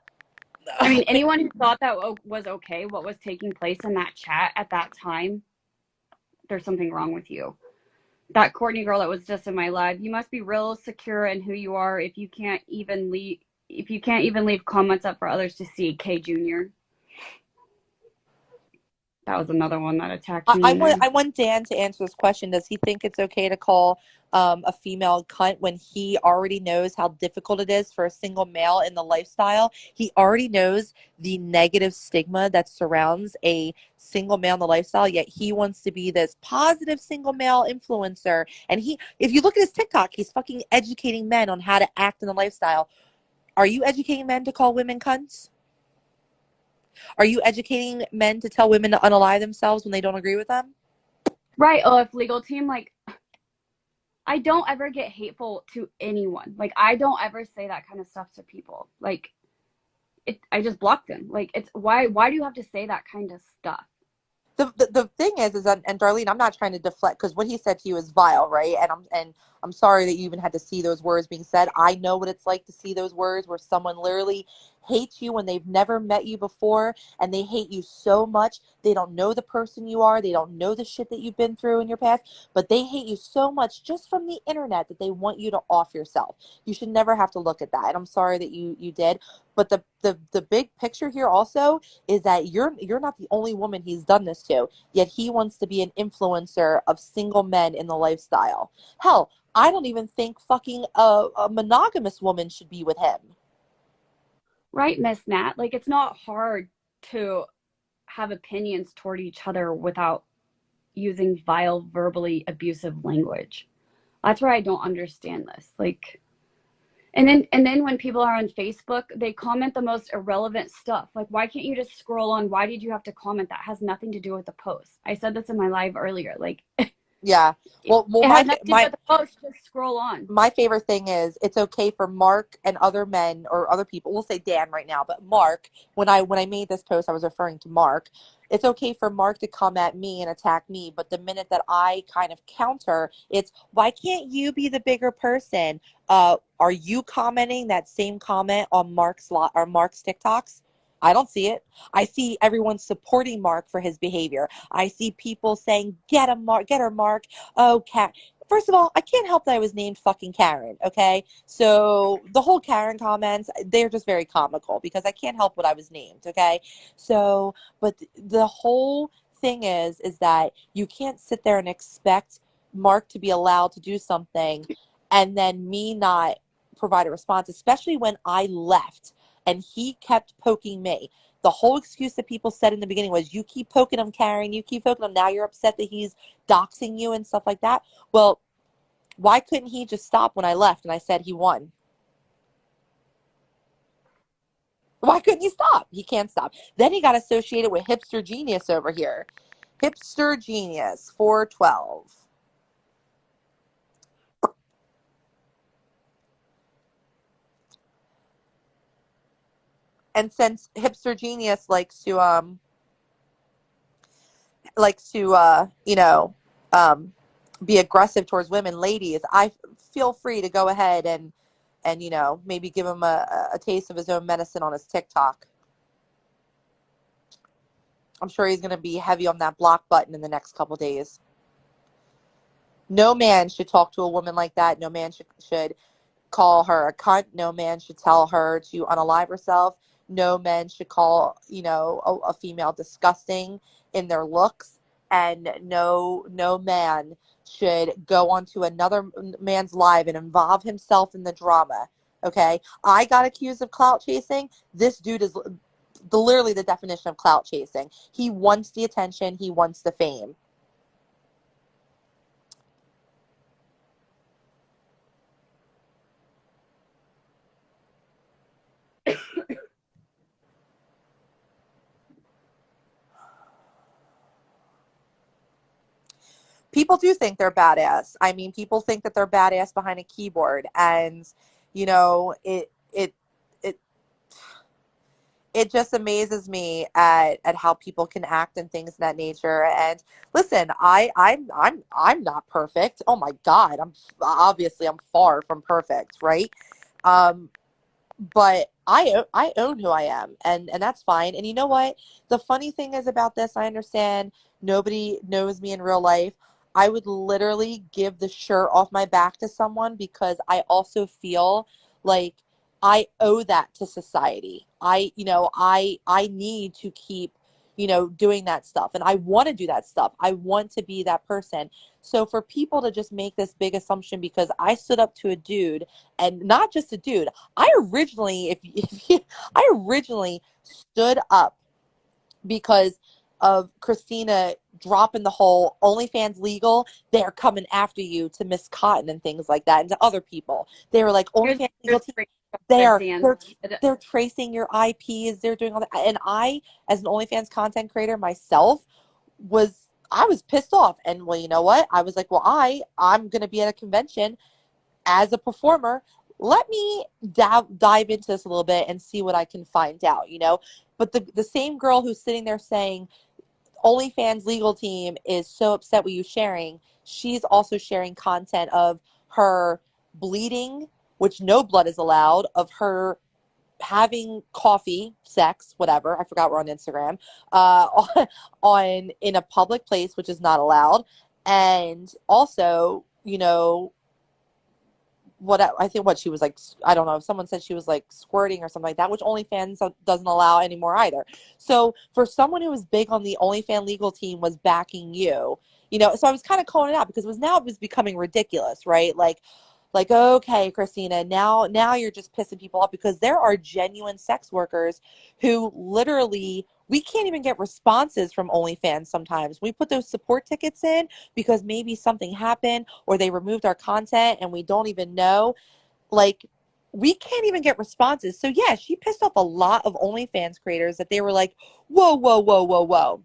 anyone who thought that was okay, what was taking place in that chat at that time, there's something wrong with you. That Courtney girl that was just in my live, you must be real secure in who you are if you can't even leave comments up for others to see. K Jr. That was another one that attacked me I in there. want Dan to answer this question. Does he think it's okay to call a female cunt when he already knows how difficult it is for a single male in the lifestyle? He already knows the negative stigma that surrounds a single male in the lifestyle, yet he wants to be this positive single male influencer. And if you look at his TikTok, he's fucking educating men on how to act in the lifestyle. Are you educating men to call women cunts? Are you educating men to tell women to unalive themselves when they don't agree with them? Right. Oh, if legal team, like, I don't ever get hateful to anyone. Like, I don't ever say that kind of stuff to people. Like, I just block them. Like, it's why do you have to say that kind of stuff? The thing is that, and Darlene, I'm not trying to deflect, because what he said to you is vile, right? And I'm sorry that you even had to see those words being said. I know what it's like to see those words where someone literally hates you when they've never met you before, and they hate you so much. They don't know the person you are. They don't know the shit that you've been through in your past, but they hate you so much just from the internet that they want you to off yourself. You should never have to look at that. And I'm sorry that you did. But the big picture here also is that you're not the only woman he's done this to, yet he wants to be an influencer of single men in the lifestyle. Hell, I don't even think fucking a monogamous woman should be with him. Right, Miss Nat? Like, it's not hard to have opinions toward each other without using vile, verbally abusive language. That's where I don't understand this. Like, and then when people are on Facebook, they comment the most irrelevant stuff. Like, why can't you just scroll on? Why did you have to comment? That has nothing to do with the post. I said this in my live earlier. Like, Yeah. Well, it has nothing to do with the post. Just scroll on. My favorite thing is it's okay for Mark and other men or other people. We'll say Dan right now, but Mark, when I made this post, I was referring to Mark. It's okay for Mark to come at me and attack me, but the minute that I kind of counter, it's why can't you be the bigger person? Are you commenting that same comment on Mark's TikToks? I don't see it. I see everyone supporting Mark for his behavior. I see people saying, "Get him, Mark! Get her, Mark!" Oh, cat. First of all, I can't help that I was named fucking Karen, okay? So the whole Karen comments, they're just very comical because I can't help what I was named, okay? So, but the whole thing is that you can't sit there and expect Mark to be allowed to do something and then me not provide a response, especially when I left and he kept poking me. The whole excuse that people said in the beginning was, you keep poking him, Karen, you keep poking him. Now you're upset that he's doxing you and stuff like that. Well, why couldn't he just stop when I left and I said he won? Why couldn't he stop? He can't stop. Then he got associated with Hipster Genius over here. Hipster Genius 412. And since Hipster Genius likes to be aggressive towards women, ladies, I feel free to go ahead and maybe give him a taste of his own medicine on his TikTok. I'm sure he's going to be heavy on that block button in the next couple days. No man should talk to a woman like that. No man should call her a cunt. No man should tell her to unalive herself. No man should call, a female disgusting in their looks. And no man should go onto another man's live and involve himself in the drama. Okay? I got accused of clout chasing. This dude is literally the definition of clout chasing. He wants the attention. He wants the fame. People do think they're badass. I mean, people think that they're badass behind a keyboard, and it just amazes me at how people can act and things of that nature. And listen, I'm not perfect. Oh my God, I'm far from perfect, right? But I own who I am, and that's fine. And you know what? The funny thing is about this, I understand nobody knows me in real life. I would literally give the shirt off my back to someone because I also feel like I owe that to society. I need to keep, doing that stuff. And I want to do that stuff. I want to be that person. So for people to just make this big assumption because I stood up to a dude, and not just a dude, I originally, I originally stood up because of Christina dropping the whole OnlyFans legal. They're coming after you to Miss Cotton and things like that, and to other people. They were like, OnlyFans legal team, they're tracing your IPs, they're doing all that. And I, as an OnlyFans content creator myself, I was pissed off. And well, you know what? I was like, well, I'm gonna be at a convention as a performer. Let me dive into this a little bit and see what I can find out, But the same girl who's sitting there saying OnlyFans legal team is so upset with you sharing, she's also sharing content of her bleeding, which no blood is allowed, of her having coffee, sex, whatever. I forgot we're on Instagram, on in a public place, which is not allowed. And also, what she was like, I don't know, someone said she was like squirting or something like that, which OnlyFans doesn't allow anymore either. So for someone who was big on the OnlyFans legal team was backing you, so I was kind of calling it out because it was becoming ridiculous, right? Like, okay, Christina, now you're just pissing people off, because there are genuine sex workers who literally, we can't even get responses from OnlyFans sometimes. We put those support tickets in because maybe something happened or they removed our content and we don't even know. Like, we can't even get responses. So yeah, she pissed off a lot of OnlyFans creators that they were like, whoa, whoa, whoa, whoa, whoa.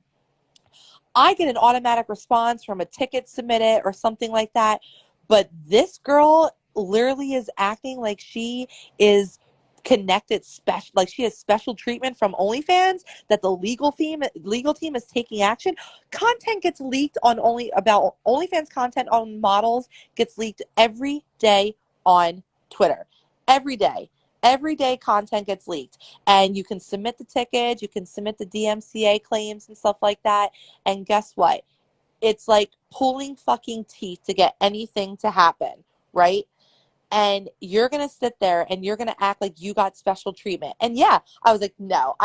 I get an automatic response from a ticket submitted or something like that. But this girl literally is acting like she is connected, special, like she has special treatment from OnlyFans, that the legal team is taking action. Content gets leaked about OnlyFans content on models gets leaked every day on Twitter. Every day. Every day content gets leaked, and you can submit the tickets, you can submit the DMCA claims and stuff like that. And guess what? It's like pulling fucking teeth to get anything to happen, right? And you're going to sit there and you're going to act like you got special treatment. And yeah, I was like, no,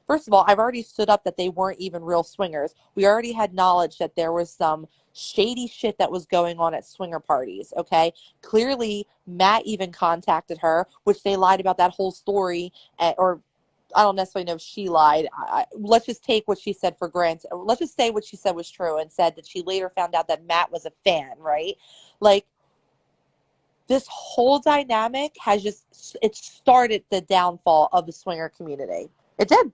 first of all, I've already stood up that they weren't even real swingers. We already had knowledge that there was some shady shit that was going on at swinger parties. Okay. Clearly Matt even contacted her, which they lied about that whole story, or I don't necessarily know if she lied. Let's just take what she said for granted. Let's just say what she said was true, and said that she later found out that Matt was a fan, right? Like, this whole dynamic it started the downfall of the swinger community. It did.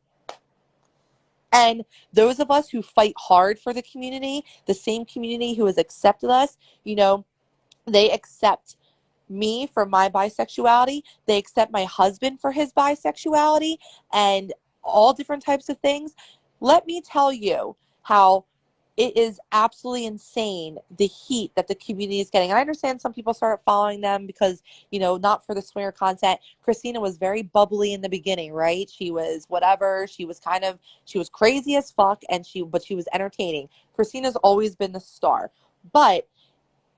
And those of us who fight hard for the community, the same community who has accepted us, they accept me for my bisexuality. They accept my husband for his bisexuality and all different types of things. Let me tell you how it is absolutely insane, the heat that the community is getting. And I understand some people started following them because, not for the swinger content. Christina was very bubbly in the beginning, right? She was whatever. She was crazy as fuck, but she was entertaining. Christina's always been the star. But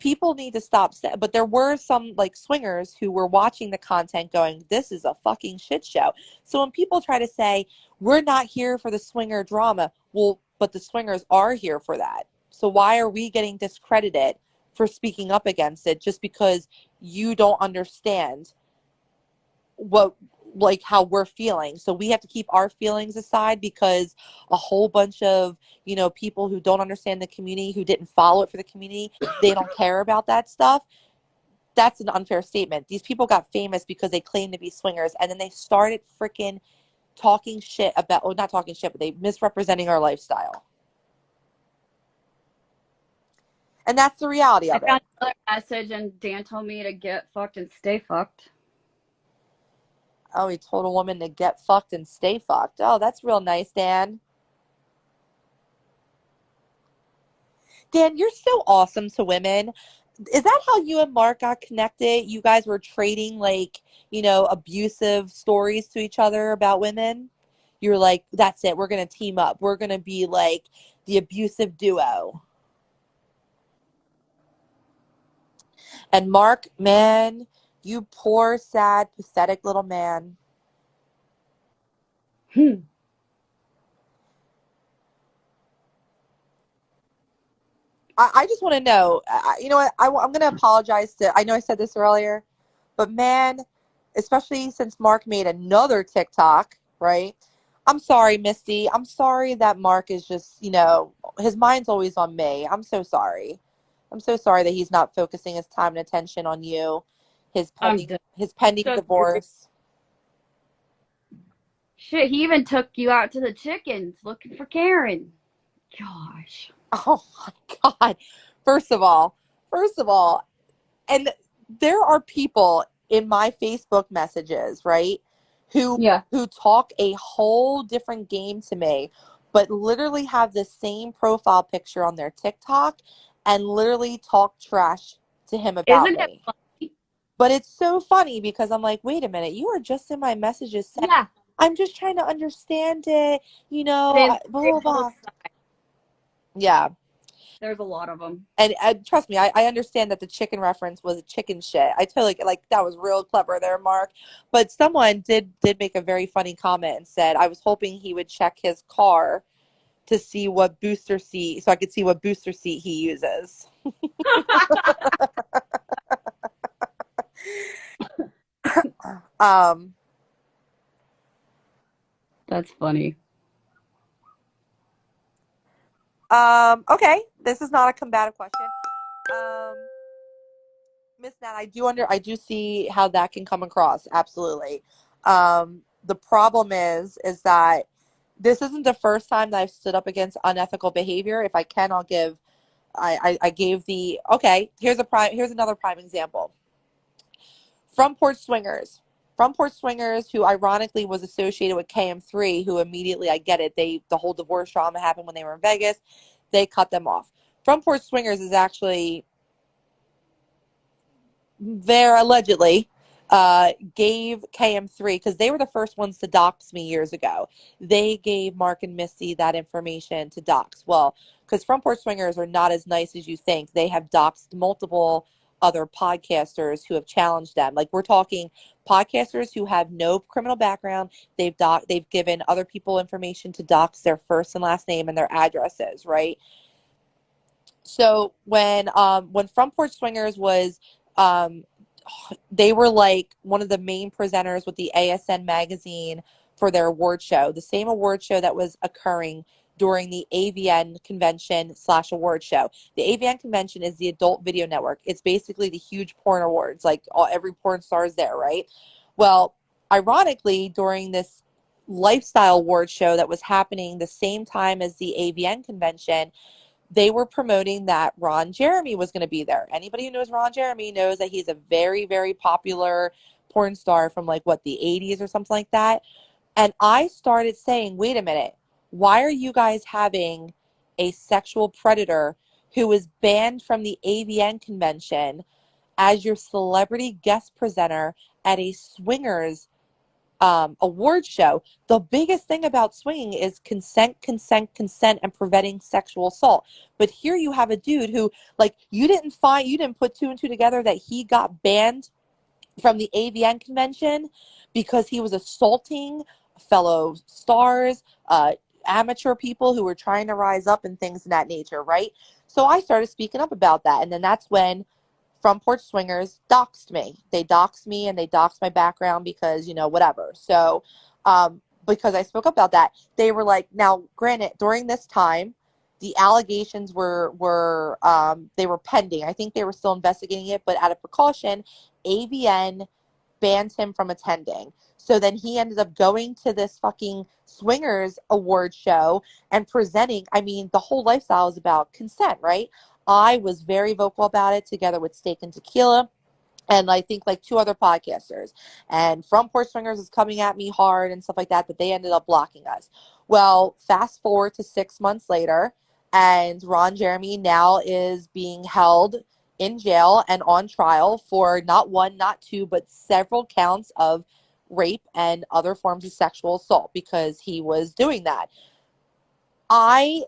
people need to stop. But there were some like swingers who were watching the content going, this is a fucking shit show. So when people try to say, we're not here for the swinger drama, well, but the swingers are here for that. So why are we getting discredited for speaking up against it just because you don't understand how we're feeling? So we have to keep our feelings aside because a whole bunch of, people who don't understand the community, who didn't follow it for the community, they don't care about that stuff. That's an unfair statement. These people got famous because they claimed to be swingers, and then they started freaking talking shit about, not talking shit, but they misrepresenting our lifestyle. And that's the reality of it. I found another message, and Dan told me to get fucked and stay fucked. Oh, he told a woman to get fucked and stay fucked. Oh, that's real nice, Dan. Dan, you're so awesome to women. Is that how you and Mark got connected? You guys were trading abusive stories to each other about women? You're like, that's it. We're going to team up. We're going to be like the abusive duo. And Mark, man, you poor, sad, pathetic little man. I just want to know, you know what, I'm going to apologize to, I know I said this earlier, but man, especially since Mark made another TikTok, right? I'm sorry, Misty. I'm sorry that Mark is just, you know, his mind's always on me. I'm so sorry. I'm so sorry that he's not focusing his time and attention on you, I'm done. his pending Just divorce. shit. He even took you out to the chickens looking for Karen. Gosh. Oh my God. First of all, first of all, and there are people in my Facebook messages, right, Yeah. who talk a whole different game to me, but literally have the same profile picture on their TikTok and literally talk trash to him about Isn't it me. funny? But it's so funny because I'm like, wait a minute, you were just in my messages saying, Yeah. I'm just trying to understand it, you know, They blah, they blah, both blah. Yeah. there's a lot of them. And trust me, I understand that the chicken reference was a chicken shit. I totally like that was real clever there, Mark. But someone did make a very funny comment and said I was hoping he would check his car to see what booster seat, so I could see what booster seat he uses. Um, That's funny. okay, this is not a combative question. Um, Miss Nat, I do see how that can come across. Absolutely. The problem is that this isn't the first time that I've stood up against unethical behavior. If I can, I'll give. I gave the okay. Here's another prime example. From Port Swingers. From Port Swingers, who ironically was associated with KM3, who immediately, I get it, the whole divorce drama happened when they were in Vegas. They cut them off. From Port Swingers is actually there allegedly gave KM3, because they were the first ones to dox me years ago. They gave Mark and Missy that information to dox. Well, because Frontport Swingers are not as nice as you think. They have doxed multiple other podcasters who have challenged them. Like we're talking podcasters who have no criminal background. They've given other people information to dox their first and last name and their addresses, right? So when Frontport Swingers was um, they were like one of the main presenters with the ASN magazine for their award show, the same award show that was occurring during the AVN convention / award show. The AVN convention is the Adult Video Network. It's basically the huge porn awards, like every porn star is there, right? Well, ironically, during this lifestyle award show that was happening the same time as the AVN convention, they were promoting that Ron Jeremy was going to be there. Anybody who knows Ron Jeremy knows that he's a very, very popular porn star from like what, the 80s or something like that. And I started saying, wait a minute, why are you guys having a sexual predator who is banned from the AVN convention as your celebrity guest presenter at a swingers award show? The biggest thing about swinging is consent, consent, consent, and preventing sexual assault. But here you have a dude who, like, you didn't put two and two together that he got banned from the AVN convention because he was assaulting fellow stars, amateur people who were trying to rise up and things of that nature, right? So I started speaking up about that. And then that's when From Port Swingers doxed me. They doxed me and they doxed my background because, you know, whatever. So, because I spoke up about that, they were like, now, granted, during this time, the allegations were they were pending. I think they were still investigating it, but out of precaution, AVN banned him from attending. So then he ended up going to this fucking swingers award show and presenting. I mean, the whole lifestyle is about consent, right? I was very vocal about it together with Steak and Tequila and I think like two other podcasters. And From Port Swingers is coming at me hard and stuff like that, but they ended up blocking us. Well, fast forward to 6 months later, and Ron Jeremy now is being held in jail and on trial for not one, not two, but several counts of rape and other forms of sexual assault because he was doing that. I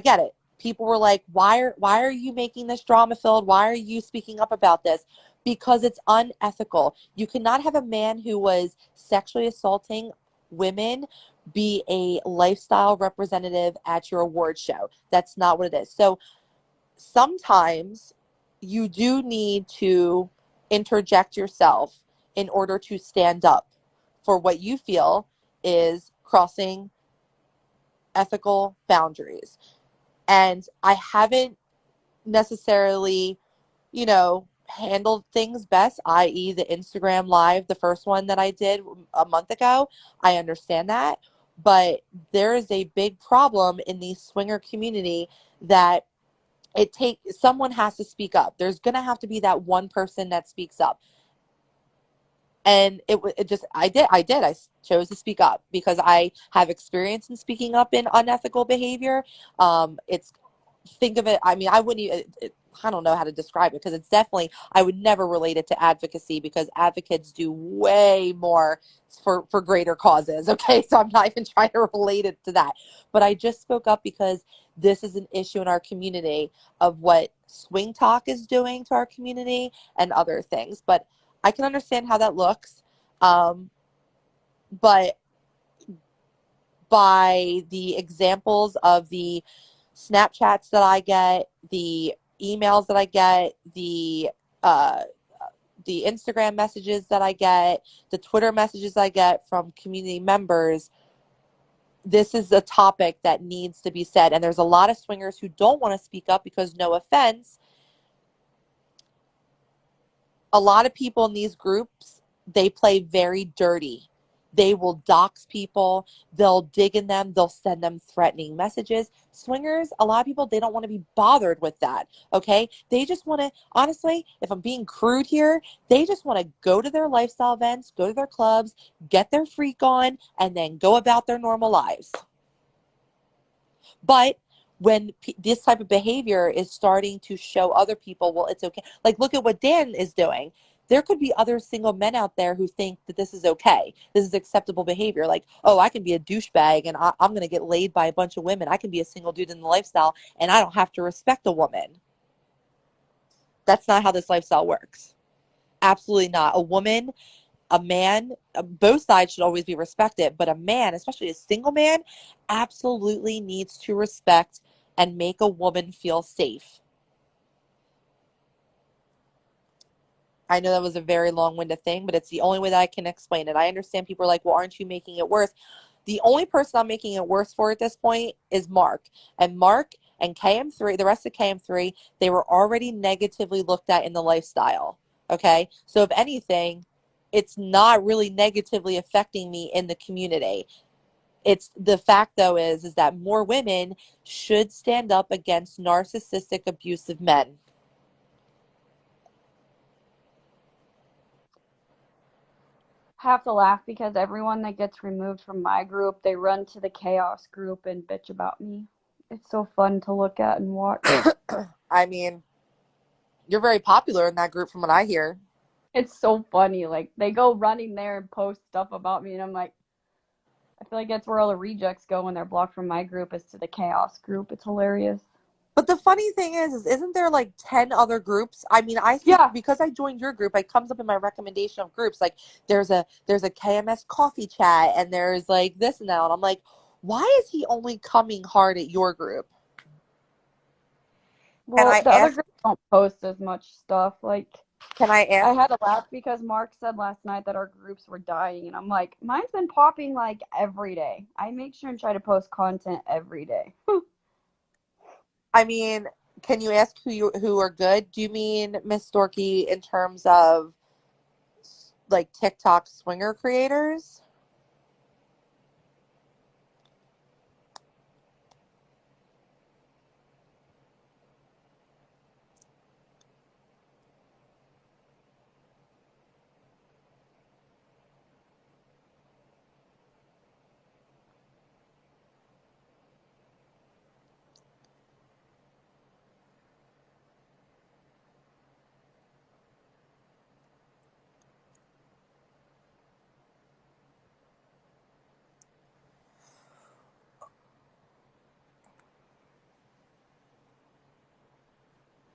get it. People were like, why are you making this drama filled? Why are you speaking up about this? Because it's unethical. You cannot have a man who was sexually assaulting women be a lifestyle representative at your award show. That's not what it is. So sometimes you do need to interject yourself in order to stand up for what you feel is crossing ethical boundaries. And I haven't necessarily, handled things best, i.e., the Instagram live, the first one that I did a month ago. I understand that. But there is a big problem in the swinger community that someone has to speak up. There's going to have to be that one person that speaks up. And I chose to speak up because I have experience in speaking up in unethical behavior. Think of it, I mean, I wouldn't even, I don't know how to describe it because it's definitely, I would never relate it to advocacy because advocates do way more for greater causes. Okay. So I'm not even trying to relate it to that, but I just spoke up because this is an issue in our community of what Swing Talk is doing to our community and other things. But I can understand how that looks. But by the examples of the Snapchats that I get, the emails that I get, the Instagram messages that I get, the Twitter messages I get from community members, this is a topic that needs to be said. And there's a lot of swingers who don't want to speak up because, no offense, a lot of people in these groups, they play very dirty. They will dox people. They'll dig in them. They'll send them threatening messages. Swingers, a lot of people, they don't want to be bothered with that. Okay. They just want to, honestly, if I'm being crude here, they just want to go to their lifestyle events, go to their clubs, get their freak on, and then go about their normal lives. But when this type of behavior is starting to show other people, well, it's okay. Like, look at what Dan is doing. There could be other single men out there who think that this is okay. This is acceptable behavior. Like, oh, I can be a douchebag and I'm going to get laid by a bunch of women. I can be a single dude in the lifestyle and I don't have to respect a woman. That's not how this lifestyle works. Absolutely not. A woman, a man, both sides should always be respected, but a man, especially a single man, absolutely needs to respect and make a woman feel safe. I know that was a very long-winded thing, but it's the only way that I can explain it. I understand people are like, well, aren't you making it worse? The only person I'm making it worse for at this point is Mark. And Mark and KM3, the rest of KM3, they were already negatively looked at in the lifestyle. Okay? So if anything, it's not really negatively affecting me in the community. It's the fact, though, is that more women should stand up against narcissistic, abusive men. Have to laugh because everyone that gets removed from my group, they run to the chaos group and bitch about me. It's so fun to look at and watch. I mean, you're very popular in that group from what I hear. It's so funny. Like, they go running there and post stuff about me, and I'm like, I feel like that's where all the rejects go when they're blocked from my group, is to the chaos group. It's hilarious. But the funny thing is isn't there like 10 other groups? I mean, I see, Yeah. because I joined your group, it comes up in my recommendation of groups. Like there's a KMS coffee chat and there's like this and that. And I'm like, why is he only coming hard at your group? Well, the other groups don't post as much stuff. Like, can I ask? I had to laugh because Mark said last night that our groups were dying, and I'm like, mine's been popping like every day. I make sure and try to post content every day. I mean, can you ask who are good? Do you mean Miss Storky in terms of like TikTok swinger creators?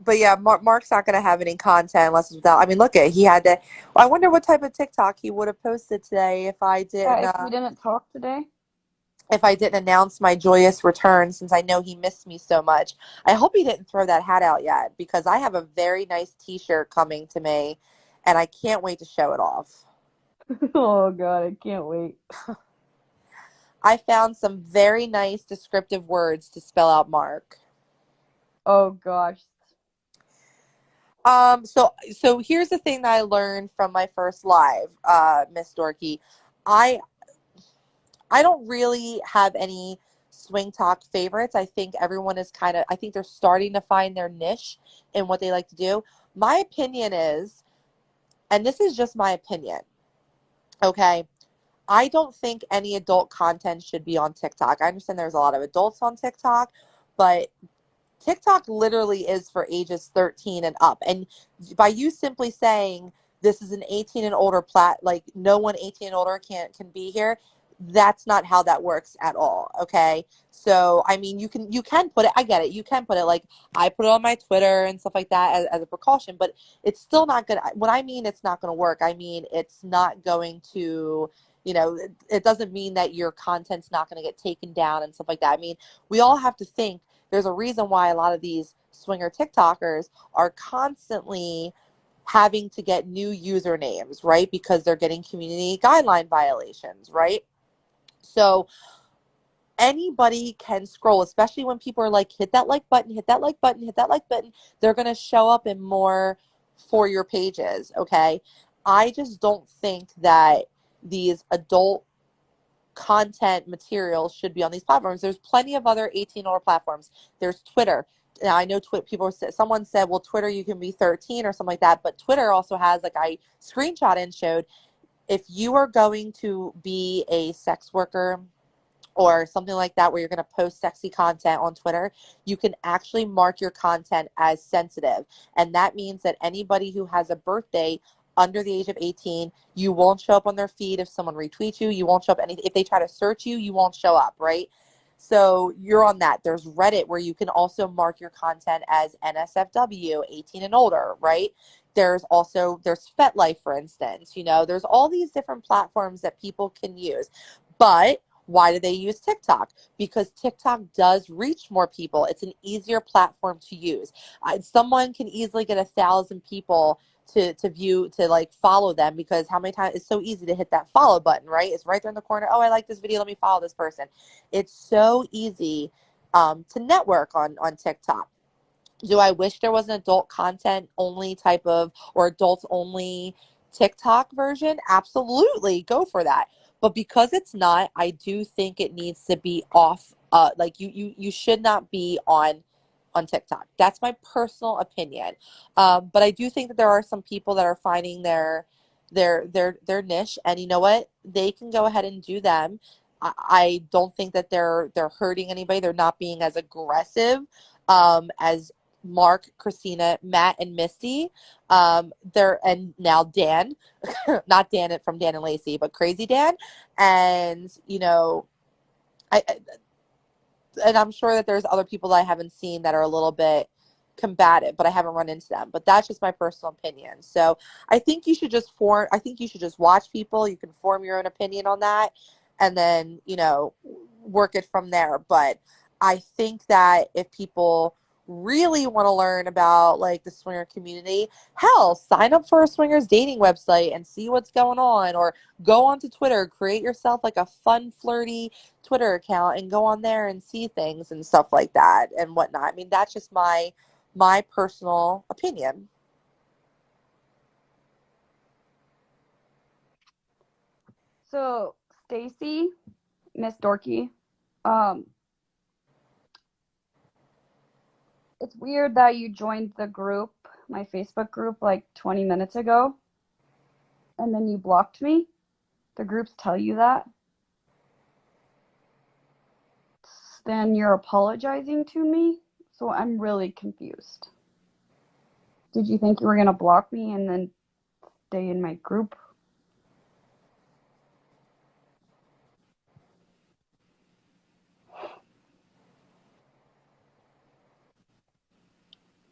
But yeah, Mark's not going to have any content unless it's without. I mean, look at he had to. I wonder what type of TikTok he would have posted today if I didn't. If we didn't talk today. if I didn't announce my joyous return since I know he missed me so much. I hope he didn't throw that hat out yet because I have a very nice t-shirt coming to me and I can't wait to show it off. Oh God, I can't wait. I found some very nice descriptive words to spell out Mark. Oh gosh. So here's the thing that I learned from my first live, Miss Dorky. I I don't really have any swing talk favorites. I think everyone is I think they're starting to find their niche in what they like to do. My opinion is, and this is just my opinion, okay? I don't think any adult content should be on TikTok. I understand there's a lot of adults on TikTok, but TikTok literally is for ages 13 and up. And by you simply saying this is an 18 and older like no one 18 and older can be here, that's not how that works at all. Okay. So I mean you can put it, I get it. You can put it like I put it on my Twitter and stuff like that as a precaution, but it's still not gonna when I mean it's not gonna work, I mean it's not going to it doesn't mean that your content's not going to get taken down and stuff like that. I mean, we all have to think there's a reason why a lot of these swinger TikTokers are constantly having to get new usernames, right? Because they're getting community guideline violations, right? So anybody can scroll, especially when people are like, hit that like button, hit that like button, hit that like button. They're going to show up in more for your pages, okay? I just don't think that these adult content materials should be on these platforms. There's plenty of other 18 or platforms. There's Twitter. Now, I know someone said, well, Twitter, you can be 13 or something like that, but Twitter also has, like I screenshot and showed, if you are going to be a sex worker or something like that where you're going to post sexy content on Twitter, you can actually mark your content as sensitive. And that means that anybody who has a birthday under the age of 18, you won't show up on their feed if someone retweets you. You won't show up anything. If they try to search you, you won't show up, right? So you're on that. There's Reddit where you can also mark your content as NSFW, 18 and older, right? There's FetLife, for instance. There's all these different platforms that people can use. But why do they use TikTok? Because TikTok does reach more people. It's an easier platform to use. Someone can easily get 1,000 people to like follow them, because how many times it's so easy to hit that follow button, right? It's right there in the corner. Oh, I like this video. Let me follow this person. It's so easy to network on TikTok. Do I wish there was an adult content only type of or adults only TikTok version? Absolutely. Go for that. But because it's not, I do think it needs to be off. Like you should not be on TikTok. That's my personal opinion. But I do think that there are some people that are finding their niche, and you know what? They can go ahead and do them. I don't think that they're hurting anybody. They're not being as aggressive as Mark, Christina, Matt, and Misty. And now Dan, not Dan from Dan and Lacey, but Crazy Dan. And I and I'm sure that there's other people that I haven't seen that are a little bit combative, but I haven't run into them. But that's just my personal opinion. So I think you should just watch people. You can form your own opinion on that and then, work it from there. But I think that if people really want to learn about like the swinger community, hell, sign up for a swingers dating website and see what's going on, or go onto Twitter, create yourself like a fun, flirty Twitter account and go on there and see things and stuff like that and whatnot. I mean, that's just my personal opinion. So, Stacy, Miss Dorky, um, it's weird that you joined the group, my Facebook group, like 20 minutes ago, and then you blocked me. The groups tell you that. Then you're apologizing to me. So I'm really confused. Did you think you were going to block me and then stay in my group?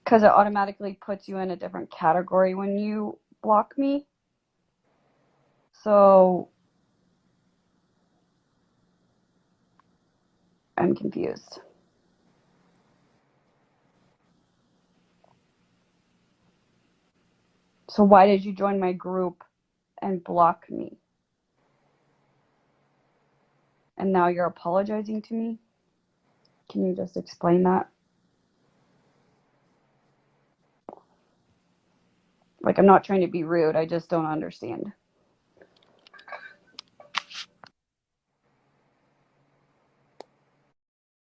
Because it automatically puts you in a different category when you block me. So I'm confused. So why did you join my group and block me? And now you're apologizing to me? Can you just explain that? Like, I'm not trying to be rude. I just don't understand.